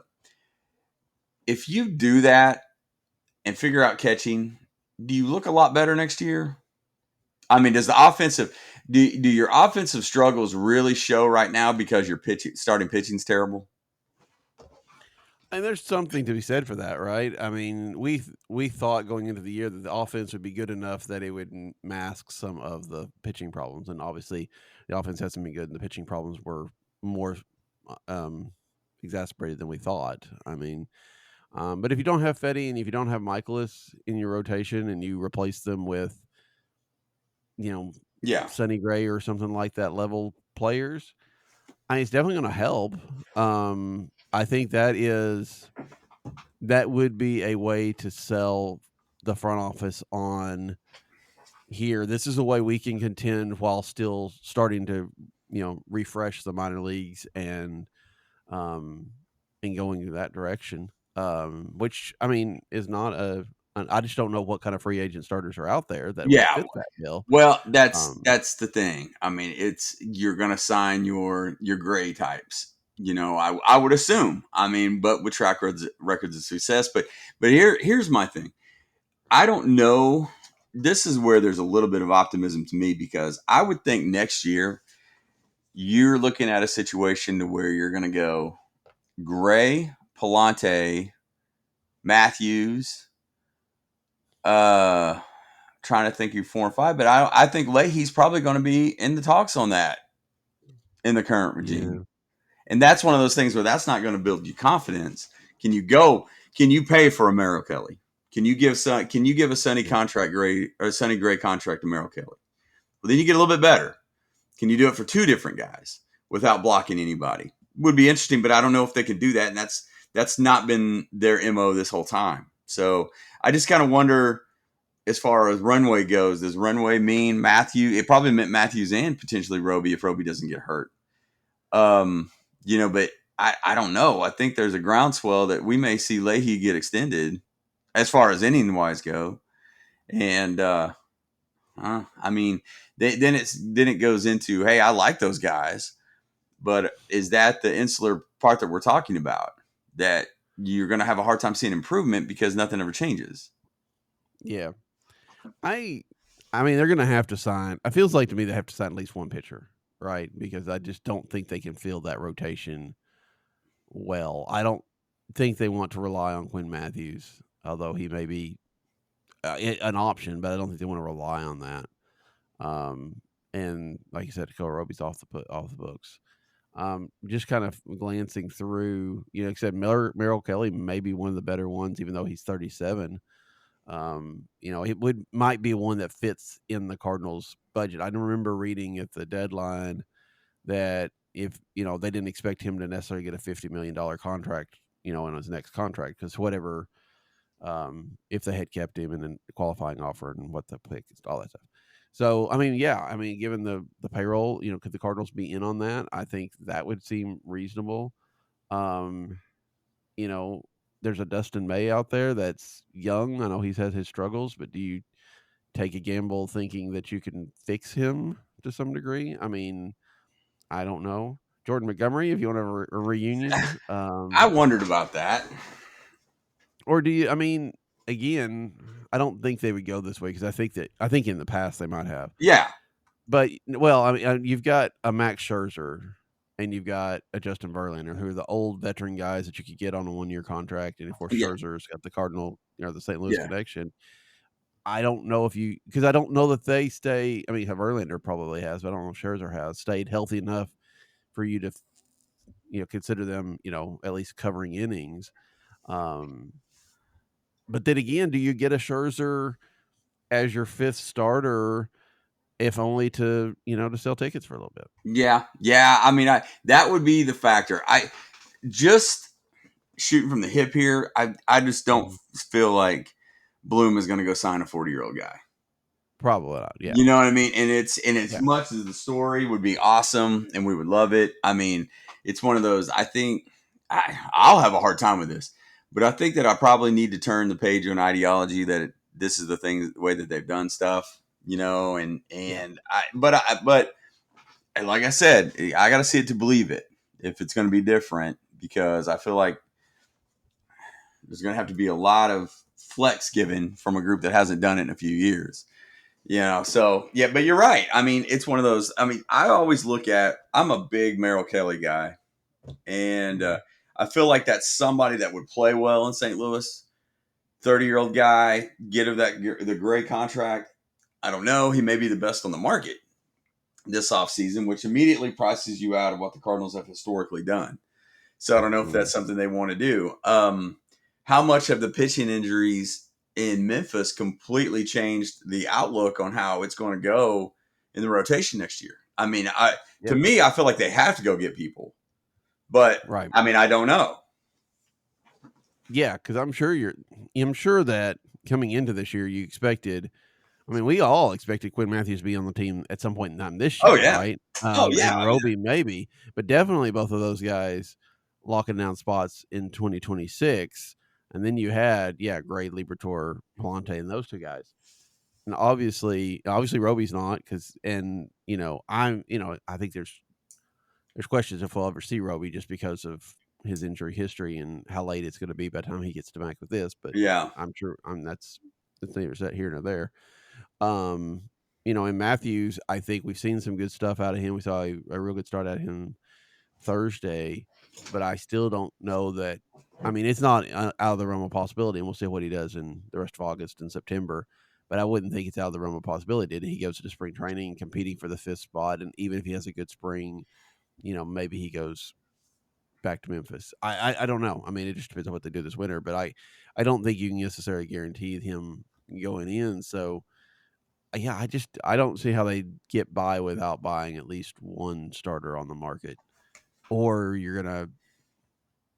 If you do that and figure out catching, do you look a lot better next year? I mean, does the offensive do your offensive struggles really show right now because your starting pitching's terrible? And there's something to be said for that, right? I mean, we thought going into the year that the offense would be good enough that it would mask some of the pitching problems, and obviously the offense hasn't been good, and the pitching problems were more exacerbated than we thought. I mean, but if you don't have Fetty and if you don't have Michaelis in your rotation and you replace them with, Sonny Gray or something like that level players, I mean, it's definitely going to help. I think that would be a way to sell the front office on here. This is a way we can contend while still starting to, refresh the minor leagues and going in that direction. which I mean is not I just don't know what kind of free agent starters are out there that would Yeah. fit that bill. Well, that's the thing. I mean, you're gonna sign your gray types. I would assume. I mean, but with track records of success. But here's my thing. I don't know. This is where there's a little bit of optimism to me, because I would think next year you're looking at a situation to where you're gonna go Gray, Palante, Matthews, trying to think you 4 and 5, but I think Leahy's probably going to be in the talks on that in the current regime. Yeah. And that's one of those things where that's not going to build you confidence. Can you pay for a Merrill Kelly? Can you give a Sonny Gray contract to Merrill Kelly? Well, then you get a little bit better. Can you do it for two different guys without blocking anybody? Would be interesting, but I don't know if they could do that. And that's not been their MO this whole time. So I just kind of wonder, as far as runway goes, does runway mean Matthew? It probably meant Matthews and potentially Roby if Roby doesn't get hurt. But I don't know. I think there's a groundswell that we may see Leahy get extended as far as inning wise go. And I mean, then it goes into, hey, I like those guys, but is that the insular part that we're talking about, that you're going to have a hard time seeing improvement because nothing ever changes? Yeah. I mean, they're going to have to sign. It feels like to me they have to sign at least one pitcher, right? Because I just don't think they can fill that rotation well. I don't think they want to rely on Quinn Matthews, although he may be an option, but I don't think they want to rely on that. And like you said, Dakota Roby's off the books. Just kind of glancing through, except Merrill Kelly may be one of the better ones, even though he's 37. It might be one that fits in the Cardinals budget. I remember reading at the deadline that if, they didn't expect him to necessarily get a $50 million contract, in his next contract, because whatever, if they had kept him and then the qualifying offer and what the pick, all that stuff. So, given the payroll, could the Cardinals be in on that? I think that would seem reasonable. There's a Dustin May out there that's young. I know he's had his struggles, but do you take a gamble thinking that you can fix him to some degree? I mean, I don't know. Jordan Montgomery, if you want a reunion. I wondered about that. Or do you, again, I don't think they would go this way, because I think in the past they might have. Yeah. But, you've got a Max Scherzer and you've got a Justin Verlander, who are the old veteran guys that you could get on a 1-year contract. And of course, Scherzer's got the Cardinal, the St. Louis connection. I don't know because I don't know that they stay. I mean, Verlander probably has, but I don't know if Scherzer has stayed healthy enough for you to, consider them, at least covering innings. But then again, do you get a Scherzer as your fifth starter, if only to, to sell tickets for a little bit? Yeah. I mean, that would be the factor. I just shooting from the hip here. I just don't feel like Bloom is going to go sign a 40-year-old guy. Probably not. Yeah. You know what I mean? And as much as the story would be awesome and we would love it, I mean, it's one of those, I think I'll have a hard time with this, but I think that I probably need to turn the page on ideology that this is the way that they've done stuff, but like I said, I got to see it to believe it if it's going to be different, because I feel like there's going to have to be a lot of flex given from a group that hasn't done it in a few years. So yeah, but you're right. I mean, it's one of those. I mean, I'm a big Merrill Kelly guy, and I feel like that's somebody that would play well in St. Louis. 30-year-old guy, get him the Gray contract. I don't know. He may be the best on the market this offseason, which immediately prices you out of what the Cardinals have historically done. So I don't know if that's something they want to do. How much have the pitching injuries in Memphis completely changed the outlook on how it's going to go in the rotation next year? I mean, to me, I feel like they have to go get people, but right. I mean, I don't know. Yeah, because I'm sure that coming into this year, you expected. I mean, we all expected Quinn Matthews to be on the team at some point in time this year, right? And Roby maybe, but definitely both of those guys locking down spots in 2026. And then you had, Gray, Liberatore, Palante, and those two guys. And obviously Roby's not I think there's questions if we'll ever see Roby just because of his injury history and how late it's going to be by the time he gets to back with this. But Yeah. I'm sure that's neither set here nor there. In Matthews, I think we've seen some good stuff out of him. We saw a real good start out of him Thursday, but I still don't know that. I mean, it's not out of the realm of possibility, and we'll see what he does in the rest of August and September. But I wouldn't think it's out of the realm of possibility. He goes to spring training, competing for the 5th spot, and even if he has a good spring, maybe he goes back to Memphis. I don't know. I mean, it just depends on what they do this winter. But I don't think you can necessarily guarantee him going in. So I don't see how they get by without buying at least one starter on the market. Or you're gonna.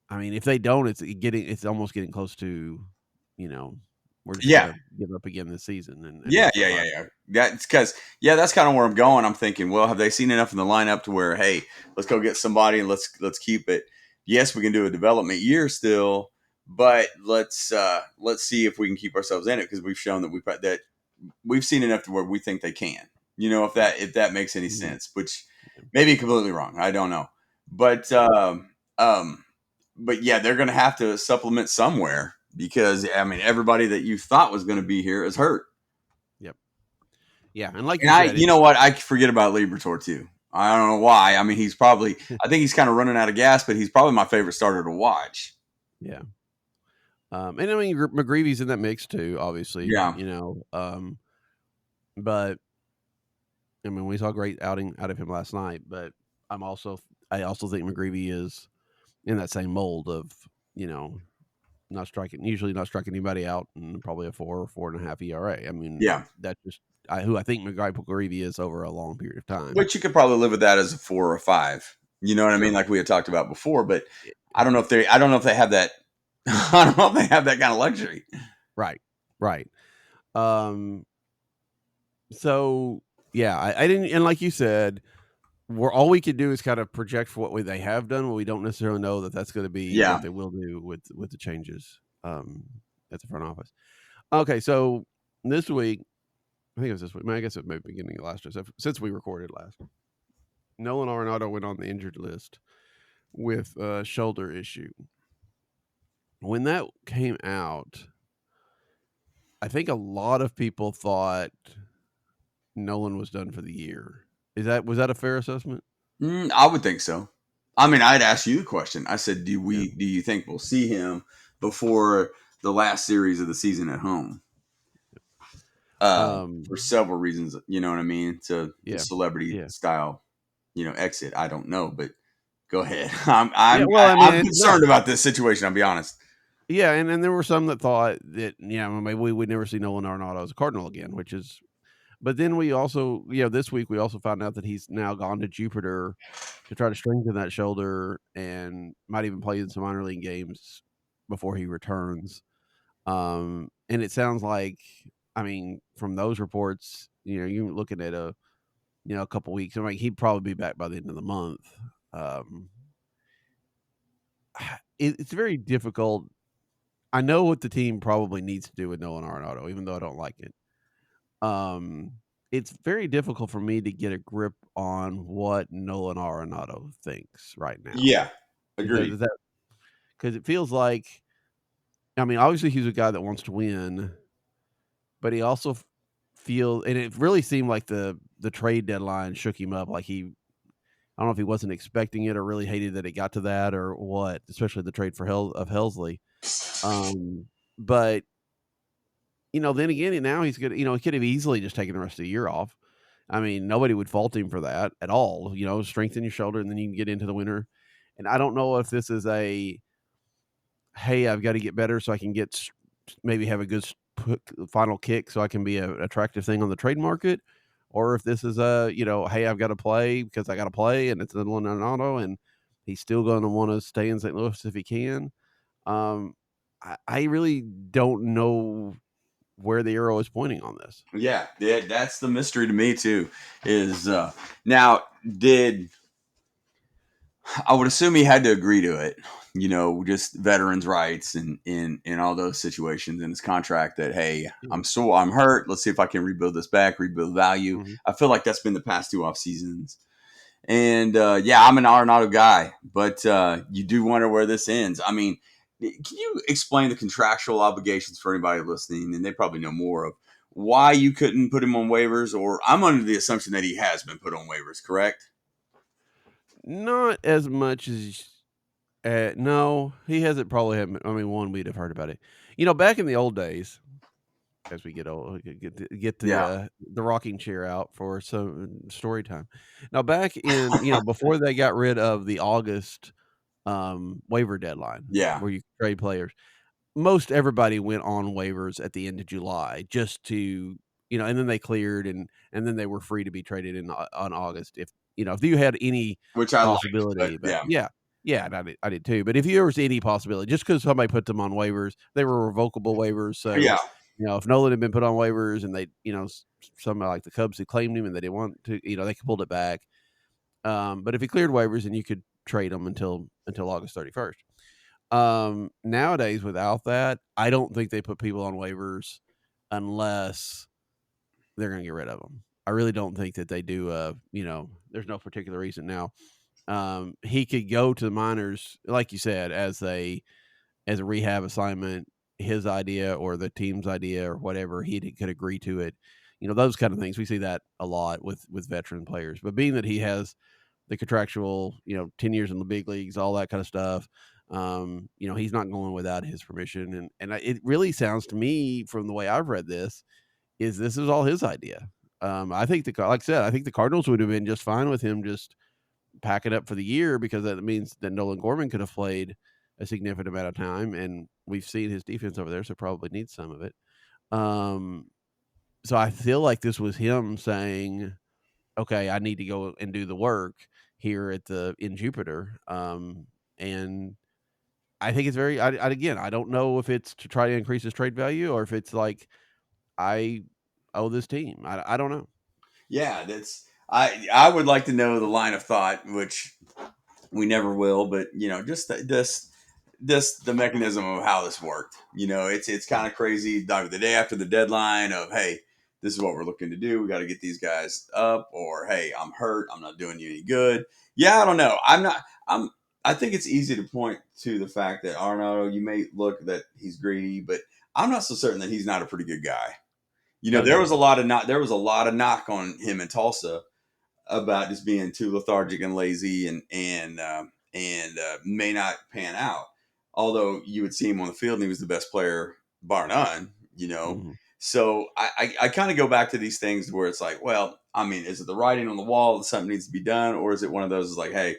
I mean, if they don't, it's almost getting close to, we're just gonna give up again this season. And Yeah. That's because that's kind of where I'm going. I'm thinking, well, have they seen enough in the lineup to where, hey, let's go get somebody and let's keep it. Yes, we can do a development year still, but let's see if we can keep ourselves in it because we've shown that we've seen enough to where we think they can. If that makes any sense, which may be completely wrong. I don't know, but they're going to have to supplement somewhere because I mean everybody that you thought was going to be here is hurt. Yep. Yeah, and like you know what? I forget about Liberatore too. I don't know why. I mean, I think he's kind of running out of gas, but he's probably my favorite starter to watch. Yeah. And I mean, McGreevy's in that mix too, obviously. Yeah. But I mean, we saw a great outing out of him last night. But I also think McGreevy is in that same mold of not striking anybody out, and probably a 4 or 4.5 ERA. I mean, that's just who I think McGreevy is over a long period of time. Which you could probably live with that as a 4 or a 5. You know what I mean? Like we had talked about before, but I don't know if they have that. I don't know if they have that kind of luxury. Right. So yeah, I didn't, and like you said, all we could do is kind of project for what they have done. We don't necessarily know that that's going to be what they will do with the changes at the front office. Okay, so this week, I think it was this week. I guess it may be beginning of last week, since we recorded last. Nolan Arenado went on the injured list with a shoulder issue. When that came out, I think a lot of people thought Nolan was done for the year. Was that a fair assessment? I would think so. I mean, I'd ask you the question. I said, do you think we'll see him before the last series of the season at home? For several reasons, you know what I mean? To the celebrity style, exit. I don't know, but go ahead. I'm concerned about this situation. I'll be honest. Yeah, and there were some that thought that maybe we would never see Nolan Arenado as a Cardinal again, which is. But then we also, this week we also found out that he's now gone to Jupiter to try to strengthen that shoulder and might even play in some minor league games before he returns. And it sounds like, I mean, from those reports, you're looking at a couple weeks. I mean, he'd probably be back by the end of the month. It's very difficult. I know what the team probably needs to do with Nolan Arenado, even though I don't like it. It's very difficult for me to get a grip on what Nolan Arenado thinks right now. Yeah, agreed. Because it feels like, I mean, obviously he's a guy that wants to win, but he also and it really seemed like the trade deadline shook him up. Like I don't know if he wasn't expecting it or really hated that it got to that or what, especially the trade for Helsley. But then again, and now he's good. He could have easily just taken the rest of the year off. I mean, nobody would fault him for that at all. Strengthen your shoulder and then you can get into the winter. And I don't know if this is hey, I've got to get better so I can maybe have a good final kick so I can be an attractive thing on the trade market, or if this is hey, I've got to play because I got to play and it's Nolan Arenado and he's still going to want to stay in St. Louis if he can. I really don't know where the arrow is pointing on this. Yeah, that's the mystery to me too. Is now did I would assume he had to agree to it. Just veterans' rights and in all those situations in his contract that, hey, Yeah. I'm hurt. Let's see if I can rebuild this back, rebuild value. Mhm. I feel like that's been the past 2 off seasons. And yeah, I'm an Arenado guy, but you do wonder where this ends. I mean, can you explain the contractual obligations for anybody listening? And they probably know more of why you couldn't put him on waivers, or I'm under the assumption that he has been put on waivers, correct? Not as much as no, he hasn't probably had I mean, one, we'd have heard about it. Back in the old days, as we get old, get Yeah, the rocking chair out for some story time. Now, back in, before they got rid of the August, waiver deadline yeah, where you could trade players, most everybody went on waivers at the end of July just to, and then they cleared and then they were free to be traded on August if you had any which I liked, but possibility. But yeah, yeah, and I did too. But if there was any possibility, just because somebody put them on waivers, they were revocable waivers. So yeah, if Nolan had been put on waivers and they, somebody like the Cubs who claimed him and they didn't want to, they could pulled it back. But if he cleared waivers, and you could trade him until August 31st. Nowadays, without that, I don't think they put people on waivers unless they're going to get rid of them. I really don't think that they do. There's no particular reason now. He could go to the minors, like you said, as a rehab assignment, his idea or the team's idea or whatever. He could agree to it. Those kind of things. We see that a lot with veteran players. But being that he has the contractual, 10 years in the big leagues, all that kind of stuff. He's not going without his permission. And it really sounds to me from the way I've read this is all his idea. I think like I said, I think the Cardinals would have been just fine with him just packing up for the year because that means that Nolan Gorman could have played a significant amount of time. And we've seen his defense over there, so probably needs some of it. So I feel like this was him saying, okay, I need to go and do the work here in Jupiter. And I think it's again, I don't know if it's to try to increase his trade value or if it's like, I owe this team. I don't know. yeah. That's I would like to know the line of thought, which we never will, but just this the mechanism of how this worked. It's kind of crazy. The day after the deadline of, hey, this is what we're looking to do. We got to get these guys up, or hey, I'm hurt. I'm not doing you any good. Yeah, I don't know. I'm not. I think it's easy to point to the fact that Arnaudo, you may look that he's greedy, but I'm not so certain that he's not a pretty good guy. Oh There yeah. was a lot of knock on him in Tulsa about just being too lethargic and lazy and may not pan out. Although you would see him on the field and he was the best player, bar none. Hmm. So I kind of go back to these things where it's like, well, I mean, is it the writing on the wall that something needs to be done? Or is it one of those like, hey,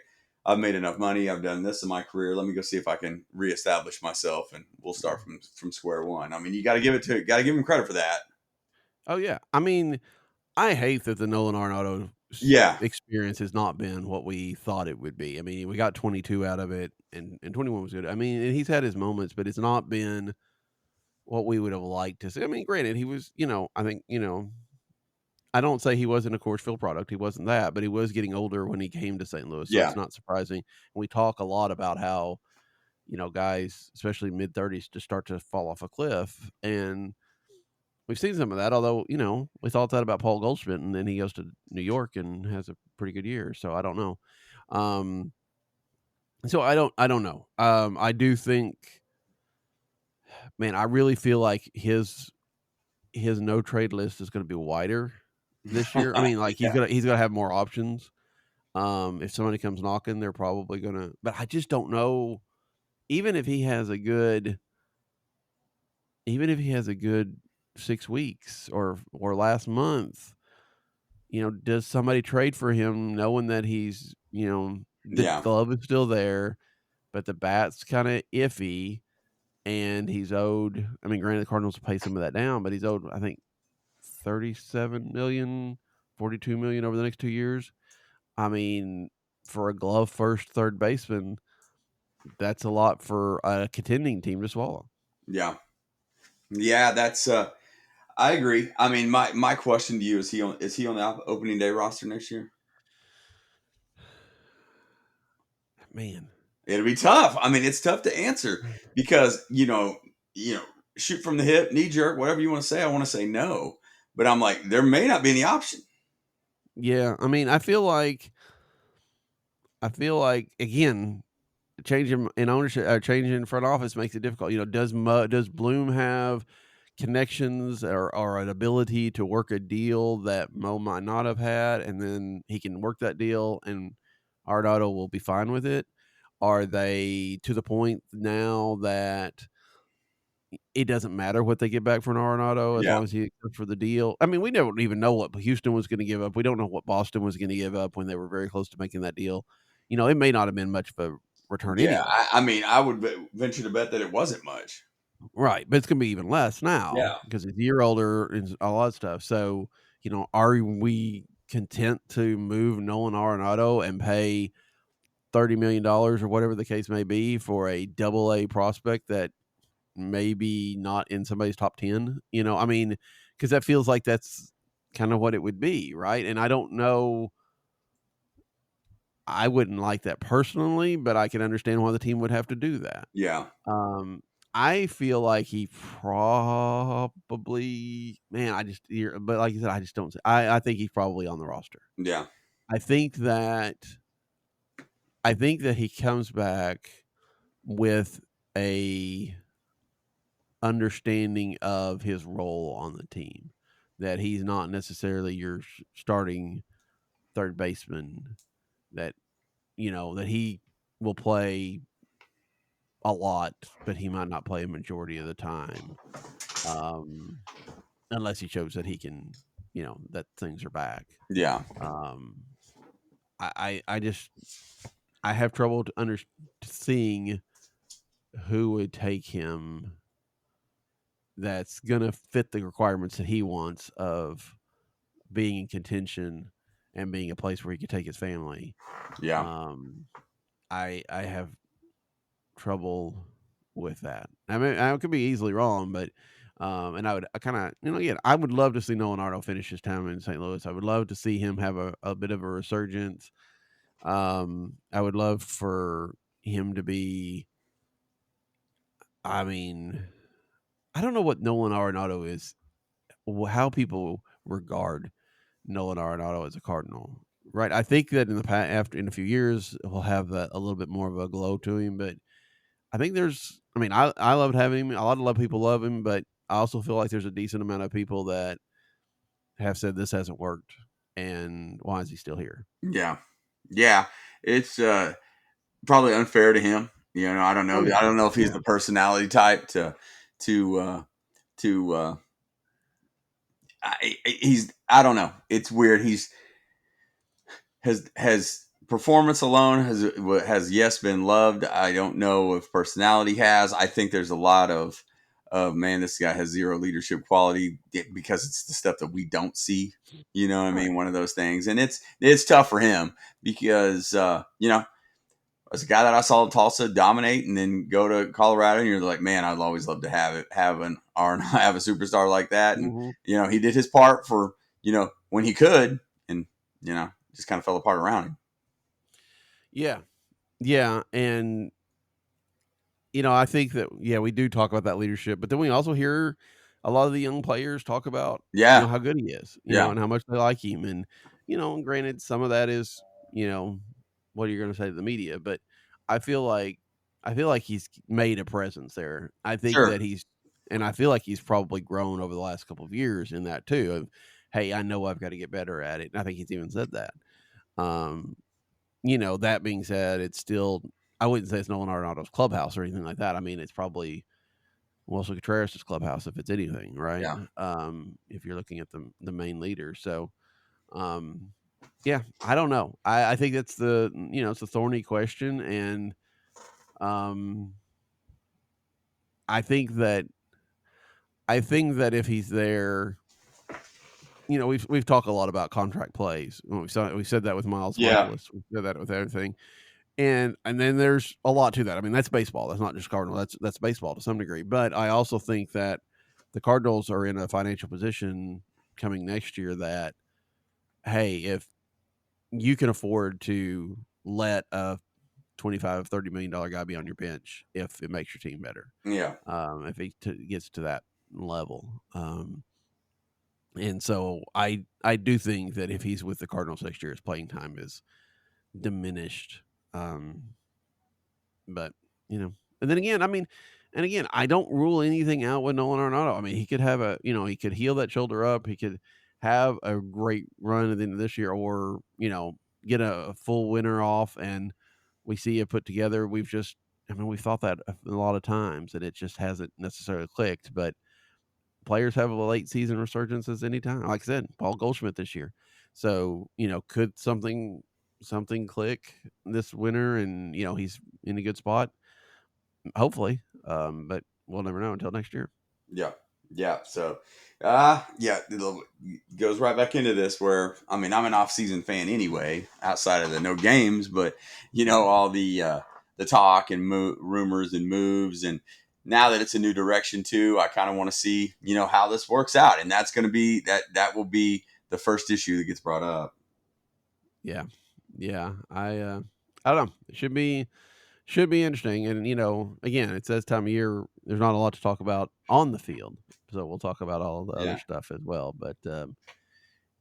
I've made enough money. I've done this in my career. Let me go see if I can reestablish myself and we'll start from square one. I mean, you got to got to give him credit for that. Oh yeah. I mean, I hate that the Nolan Arenado Yeah. experience has not been what we thought it would be. I mean, we got 22 out of it, and 21 was good. I mean, and he's had his moments, but it's not been what we would have liked to see. I mean, granted, he was, I think, I don't say he wasn't a Coors Field product. He wasn't that, but he was getting older when he came to St. Louis, so Yeah. it's not surprising. And we talk a lot about how, guys, especially mid-30s, just start to fall off a cliff, and we've seen some of that. Although, we thought that about Paul Goldschmidt, and then he goes to New York and has a pretty good year. So I don't know. Um, so I don't know. I do think, man, I really feel like his no trade list is going to be wider this year. I mean, like Yeah. he's gonna have more options. If somebody comes knocking, they're probably gonna. But I just don't know. Even if he has a good, even if he has a good 6 weeks or last month, does somebody trade for him knowing that he's, the Yeah. glove is still there, but the bat's kind of iffy, and he's owed. I mean, granted, the Cardinals pay some of that down, but he's owed, I think, 37 million, 42 million over the next 2 years. I mean, for a glove first third baseman, that's a lot for a contending team to swallow. Yeah. Yeah, that's I agree. I mean, my question to you is he on the opening day roster next year? Man. It'll be tough. I mean, it's tough to answer because shoot from the hip, knee jerk, whatever you want to say. I want to say no, but I'm like, there may not be any option. Yeah, I mean, I feel like again, changing in ownership, changing in front office makes it difficult. Does Bloom have connections or an ability to work a deal that Mo might not have had, and then he can work that deal, and Arenado will be fine with it? Are they to the point now that it doesn't matter what they get back for an Arenado as Yeah, long as he accepts for the deal? I mean, we don't even know what Houston was going to give up. We don't know what Boston was going to give up when they were very close to making that deal. It may not have been much of a return yeah. anyway. I mean, I would venture to bet that it wasn't much. Right, but it's gonna be even less now Yeah, because he's a year older and all that stuff. So, are we content to move Nolan Arenado and pay $30 million or whatever the case may be for a double A prospect that maybe not in somebody's top 10? I mean, because that feels like that's kind of what it would be, right? And I don't know. I wouldn't like that personally, but I can understand why the team would have to do that. yeah, Um, I feel like he probably, man, but like you said, I just don't. I think he's probably on the roster. yeah, I think that he comes back with a understanding of his role on the team, that he's not necessarily your starting third baseman. That that he will play a lot, but he might not play a majority of the time. Um, Unless he shows that he can, that things are back. yeah, Um, I just I have trouble seeing who would take him that's gonna fit the requirements that he wants of being in contention and being a place where he could take his family. yeah, Um, I have trouble with that. I mean, I could be easily wrong, but and I kind of, again, I would love to see Nolan Arenado finish his time in St. Louis. I would love to see him have a bit of a resurgence. I would love for him to be. I mean, I don't know what Nolan Arenado is, how people regard Nolan Arenado as a Cardinal, right? I think that in the past, after in a few years, he'll have a little bit more of a glow to him, but I think I mean, I loved having him. A lot of people love him, but I also feel like there's a decent amount of people that have said this hasn't worked, and why is he still here? yeah, yeah. It's probably unfair to him. I don't Oh know. yeah, I don't know if he's yeah. the personality type to to. He's. I don't know. It's weird. He's has performance alone has yes been loved. I don't know if personality has. I think there's a lot of man, this guy has zero leadership quality because it's the stuff that we don't see. You know what I Right. mean? One of those things, and it's tough for him because as a guy that I saw in Tulsa dominate and then go to Colorado, and you're like, man, I'd always love to have an R have a superstar like that, and Mm-hmm. he did his part for when he could, and just kind of fell apart around him. Yeah, yeah, and I think that we do talk about that leadership, but then we also hear a lot of the young players talk about Yeah, how good he is, yeah, and how much they like him, and and granted, some of that is what are you going to say to the media, but I feel like he's made a presence there. I think sure, that and I feel like he's probably grown over the last couple of years in that too. Of hey, I know I've got to get better at it, and I think he's even said that. Um, that being said, it's still, I wouldn't say it's Nolan Arenado's clubhouse or anything like that. I mean, it's probably Wilson Contreras' clubhouse if it's anything, right? yeah, If you're looking at the main leader. So, um, yeah, I don't know. I think that's it's a thorny question, and um, I think that if he's there, we've talked a lot about contract plays. We said that with Miles yeah, Michaelis. We said that with everything. And then there's a lot to that. I mean, that's baseball. That's not just Cardinal. That's baseball to some degree. But I also think that the Cardinals are in a financial position coming next year that, hey, if you can afford to let a $25-30 million guy be on your bench if it makes your team better. Yeah. If he gets to that level. And so I do think that if he's with the Cardinals next year, his playing time is diminished. But and then again, I don't rule anything out with Nolan Arenado. I mean, he could have he could heal that shoulder up. He could have a great run at the end of this year, or get a full winter off, and we see it put together. We've thought that a lot of times, and it just hasn't necessarily clicked. But players have a late season resurgences anytime. Like I said, Paul Goldschmidt this year. So, could something click this winter and, he's in a good spot? Hopefully. But we'll never know until next year. Yeah. Yeah. So, it goes right back into this where, I'm an off-season fan anyway, outside of the no games, but, all the talk and rumors and moves. And now that it's a new direction too, I kind of want to see, how this works out. And that's going to be, that will be the first issue that gets brought up. Yeah. Yeah. I don't know. It should be interesting. And, again, it's this time of year, there's not a lot to talk about on the field. So we'll talk about all the other stuff as well. But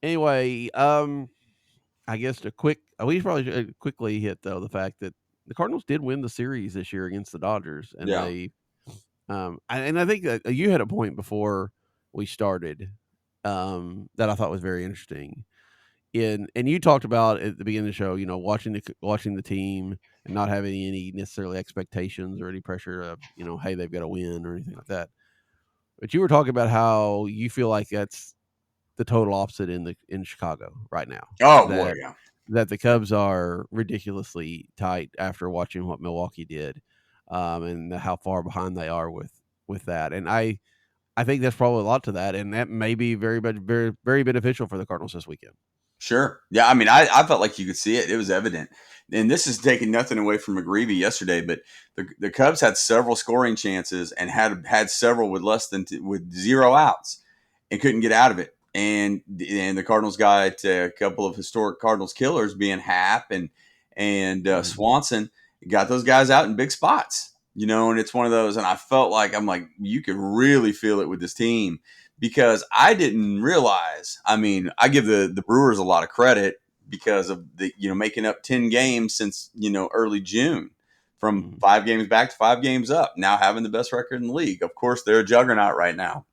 anyway, I guess we probably should quickly hit, though, the fact that the Cardinals did win the series this year against the Dodgers. And they, and I think that you had a point before we started that I thought was very interesting. And you talked about at the beginning of the show, watching the team and not having any necessarily expectations or any pressure of, hey, they've got to win or anything like that. But you were talking about how you feel like that's the total opposite in Chicago right now. Oh, boy, yeah. That the Cubs are ridiculously tight after watching what Milwaukee did, and how far behind they are with that. And I think there's probably a lot to that, and that may be very, very, very beneficial for the Cardinals this weekend. Sure. Yeah, I felt like you could see it. It was evident. And this is taking nothing away from McGreevy yesterday, but the Cubs had several scoring chances and had several with with 0 outs and couldn't get out of it. And the Cardinals got a couple of historic Cardinals killers, being Happ and Swanson, got those guys out in big spots. And it's one of those, and I felt like, you could really feel it with this team. Because I didn't realize, I give the Brewers a lot of credit because of the, making up 10 games since, early June, from 5 games back to 5 games up, now having the best record in the league. Of course, they're a juggernaut right now.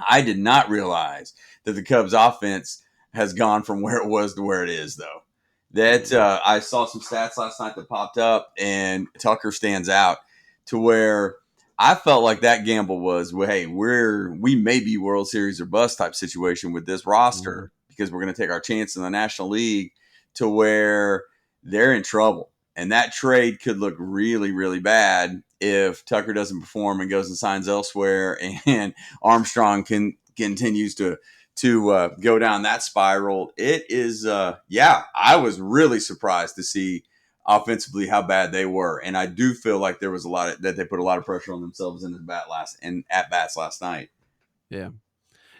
I did not realize that the Cubs offense has gone from where it was to where it is, though. That I saw some stats last night that popped up, and Tucker stands out to where I felt like that gamble was, hey, we may be World Series or bust type situation with this roster because we're going to take our chance in the National League, to where they're in trouble. And that trade could look really, really bad if Tucker doesn't perform and goes and signs elsewhere, and Armstrong continues to go down that spiral. It is, I was really surprised to see offensively how bad they were, and I do feel like there was that they put a lot of pressure on themselves in at bats last night. Yeah,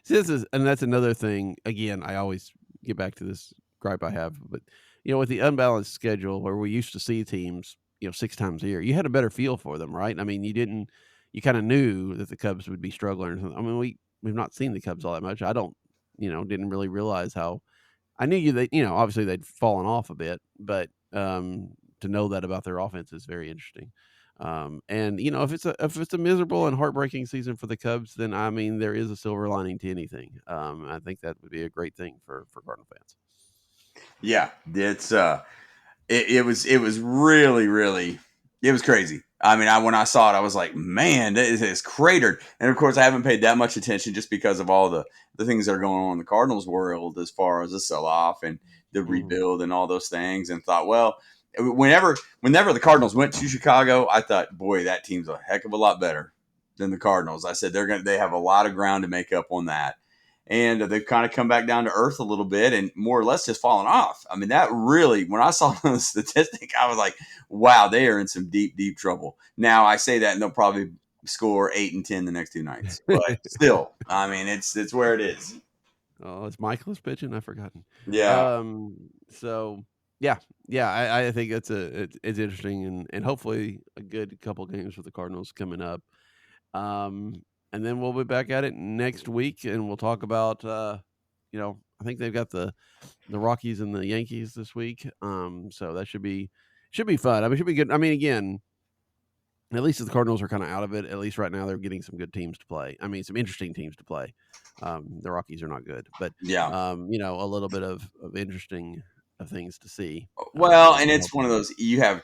see, that's another thing. Again, I always get back to this gripe I have, but with the unbalanced schedule where we used to see teams 6 times a year, you had a better feel for them, right? You kind of knew that the Cubs would be struggling. We've not seen the Cubs all that much. I don't didn't really realize how. I knew they obviously they'd fallen off a bit, but to know that about their offense is very interesting. And if it's a miserable and heartbreaking season for the Cubs, then there is a silver lining to anything. I think that would be a great thing for Cardinal fans. Yeah, it's it was really, really, it was crazy. When I saw it, I was like, man, it's cratered. And of course, I haven't paid that much attention just because of all the things that are going on in the Cardinals world as far as the sell-off and the rebuild and all those things, and thought, well, whenever the Cardinals went to Chicago, I thought, boy, that team's a heck of a lot better than the Cardinals. I said they have a lot of ground to make up on that. And they've kind of come back down to earth a little bit and more or less just fallen off. That really, when I saw the statistic, I was like, wow, they are in some deep, deep trouble. Now, I say that and they'll probably score 8 and 10 the next 2 nights. But still, it's where it is. Oh, it's Michaelis pitching? I've forgotten. Yeah. I think it's interesting, and hopefully a good couple games with the Cardinals coming up. And then we'll be back at it next week, and we'll talk about I think they've got the Rockies and the Yankees this week. So that should be fun. I mean, it should be good. I mean, again, at least the Cardinals are kind of out of it. At least right now, they're getting some good teams to play. I mean, some interesting teams to play. The Rockies are not good, but a little bit of interesting things to see. Well, and it's one of those you have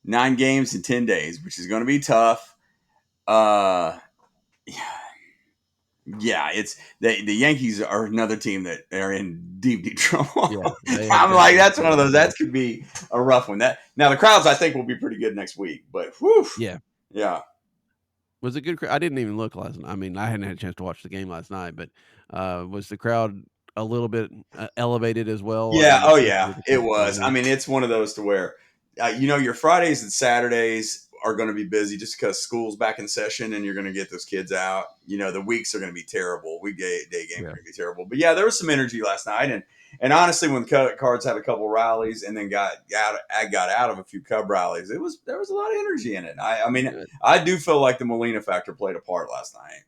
9 games in 10 days, which is going to be tough. It's the Yankees are another team that are in deep trouble. I'm like, that's one of those. That could be a rough one. Now the crowds, I think, will be pretty good next week. But yeah. Was it good? I didn't even look last night. I mean, I hadn't had a chance to watch the game last night, but was the crowd a little bit elevated as well? Yeah. It was. I mean, it's one of those to where, your Fridays and Saturdays are going to be busy just because school's back in session and you're going to get those kids out. The weeks are going to be terrible. Weekday games are going to be terrible. But there was some energy last night. And honestly, when the Cards had a couple rallies and then got out of a few Cub rallies, there was a lot of energy in it. I mean, I do feel like the Molina factor played a part last night.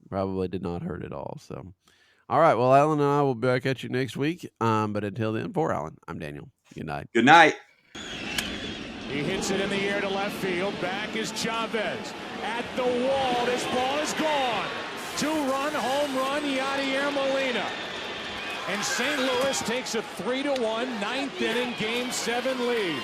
Probably did not hurt at all. So, all right. Well, Alan and I will be back at you next week. But until then, for Alan, I'm Daniel. Good night. Good night. He hits it in the air to left field. Back is Chavez. At the wall. This ball is gone. 2-run home run, Yadier Molina. And St. Louis takes a 3-1 ninth inning Game 7 lead.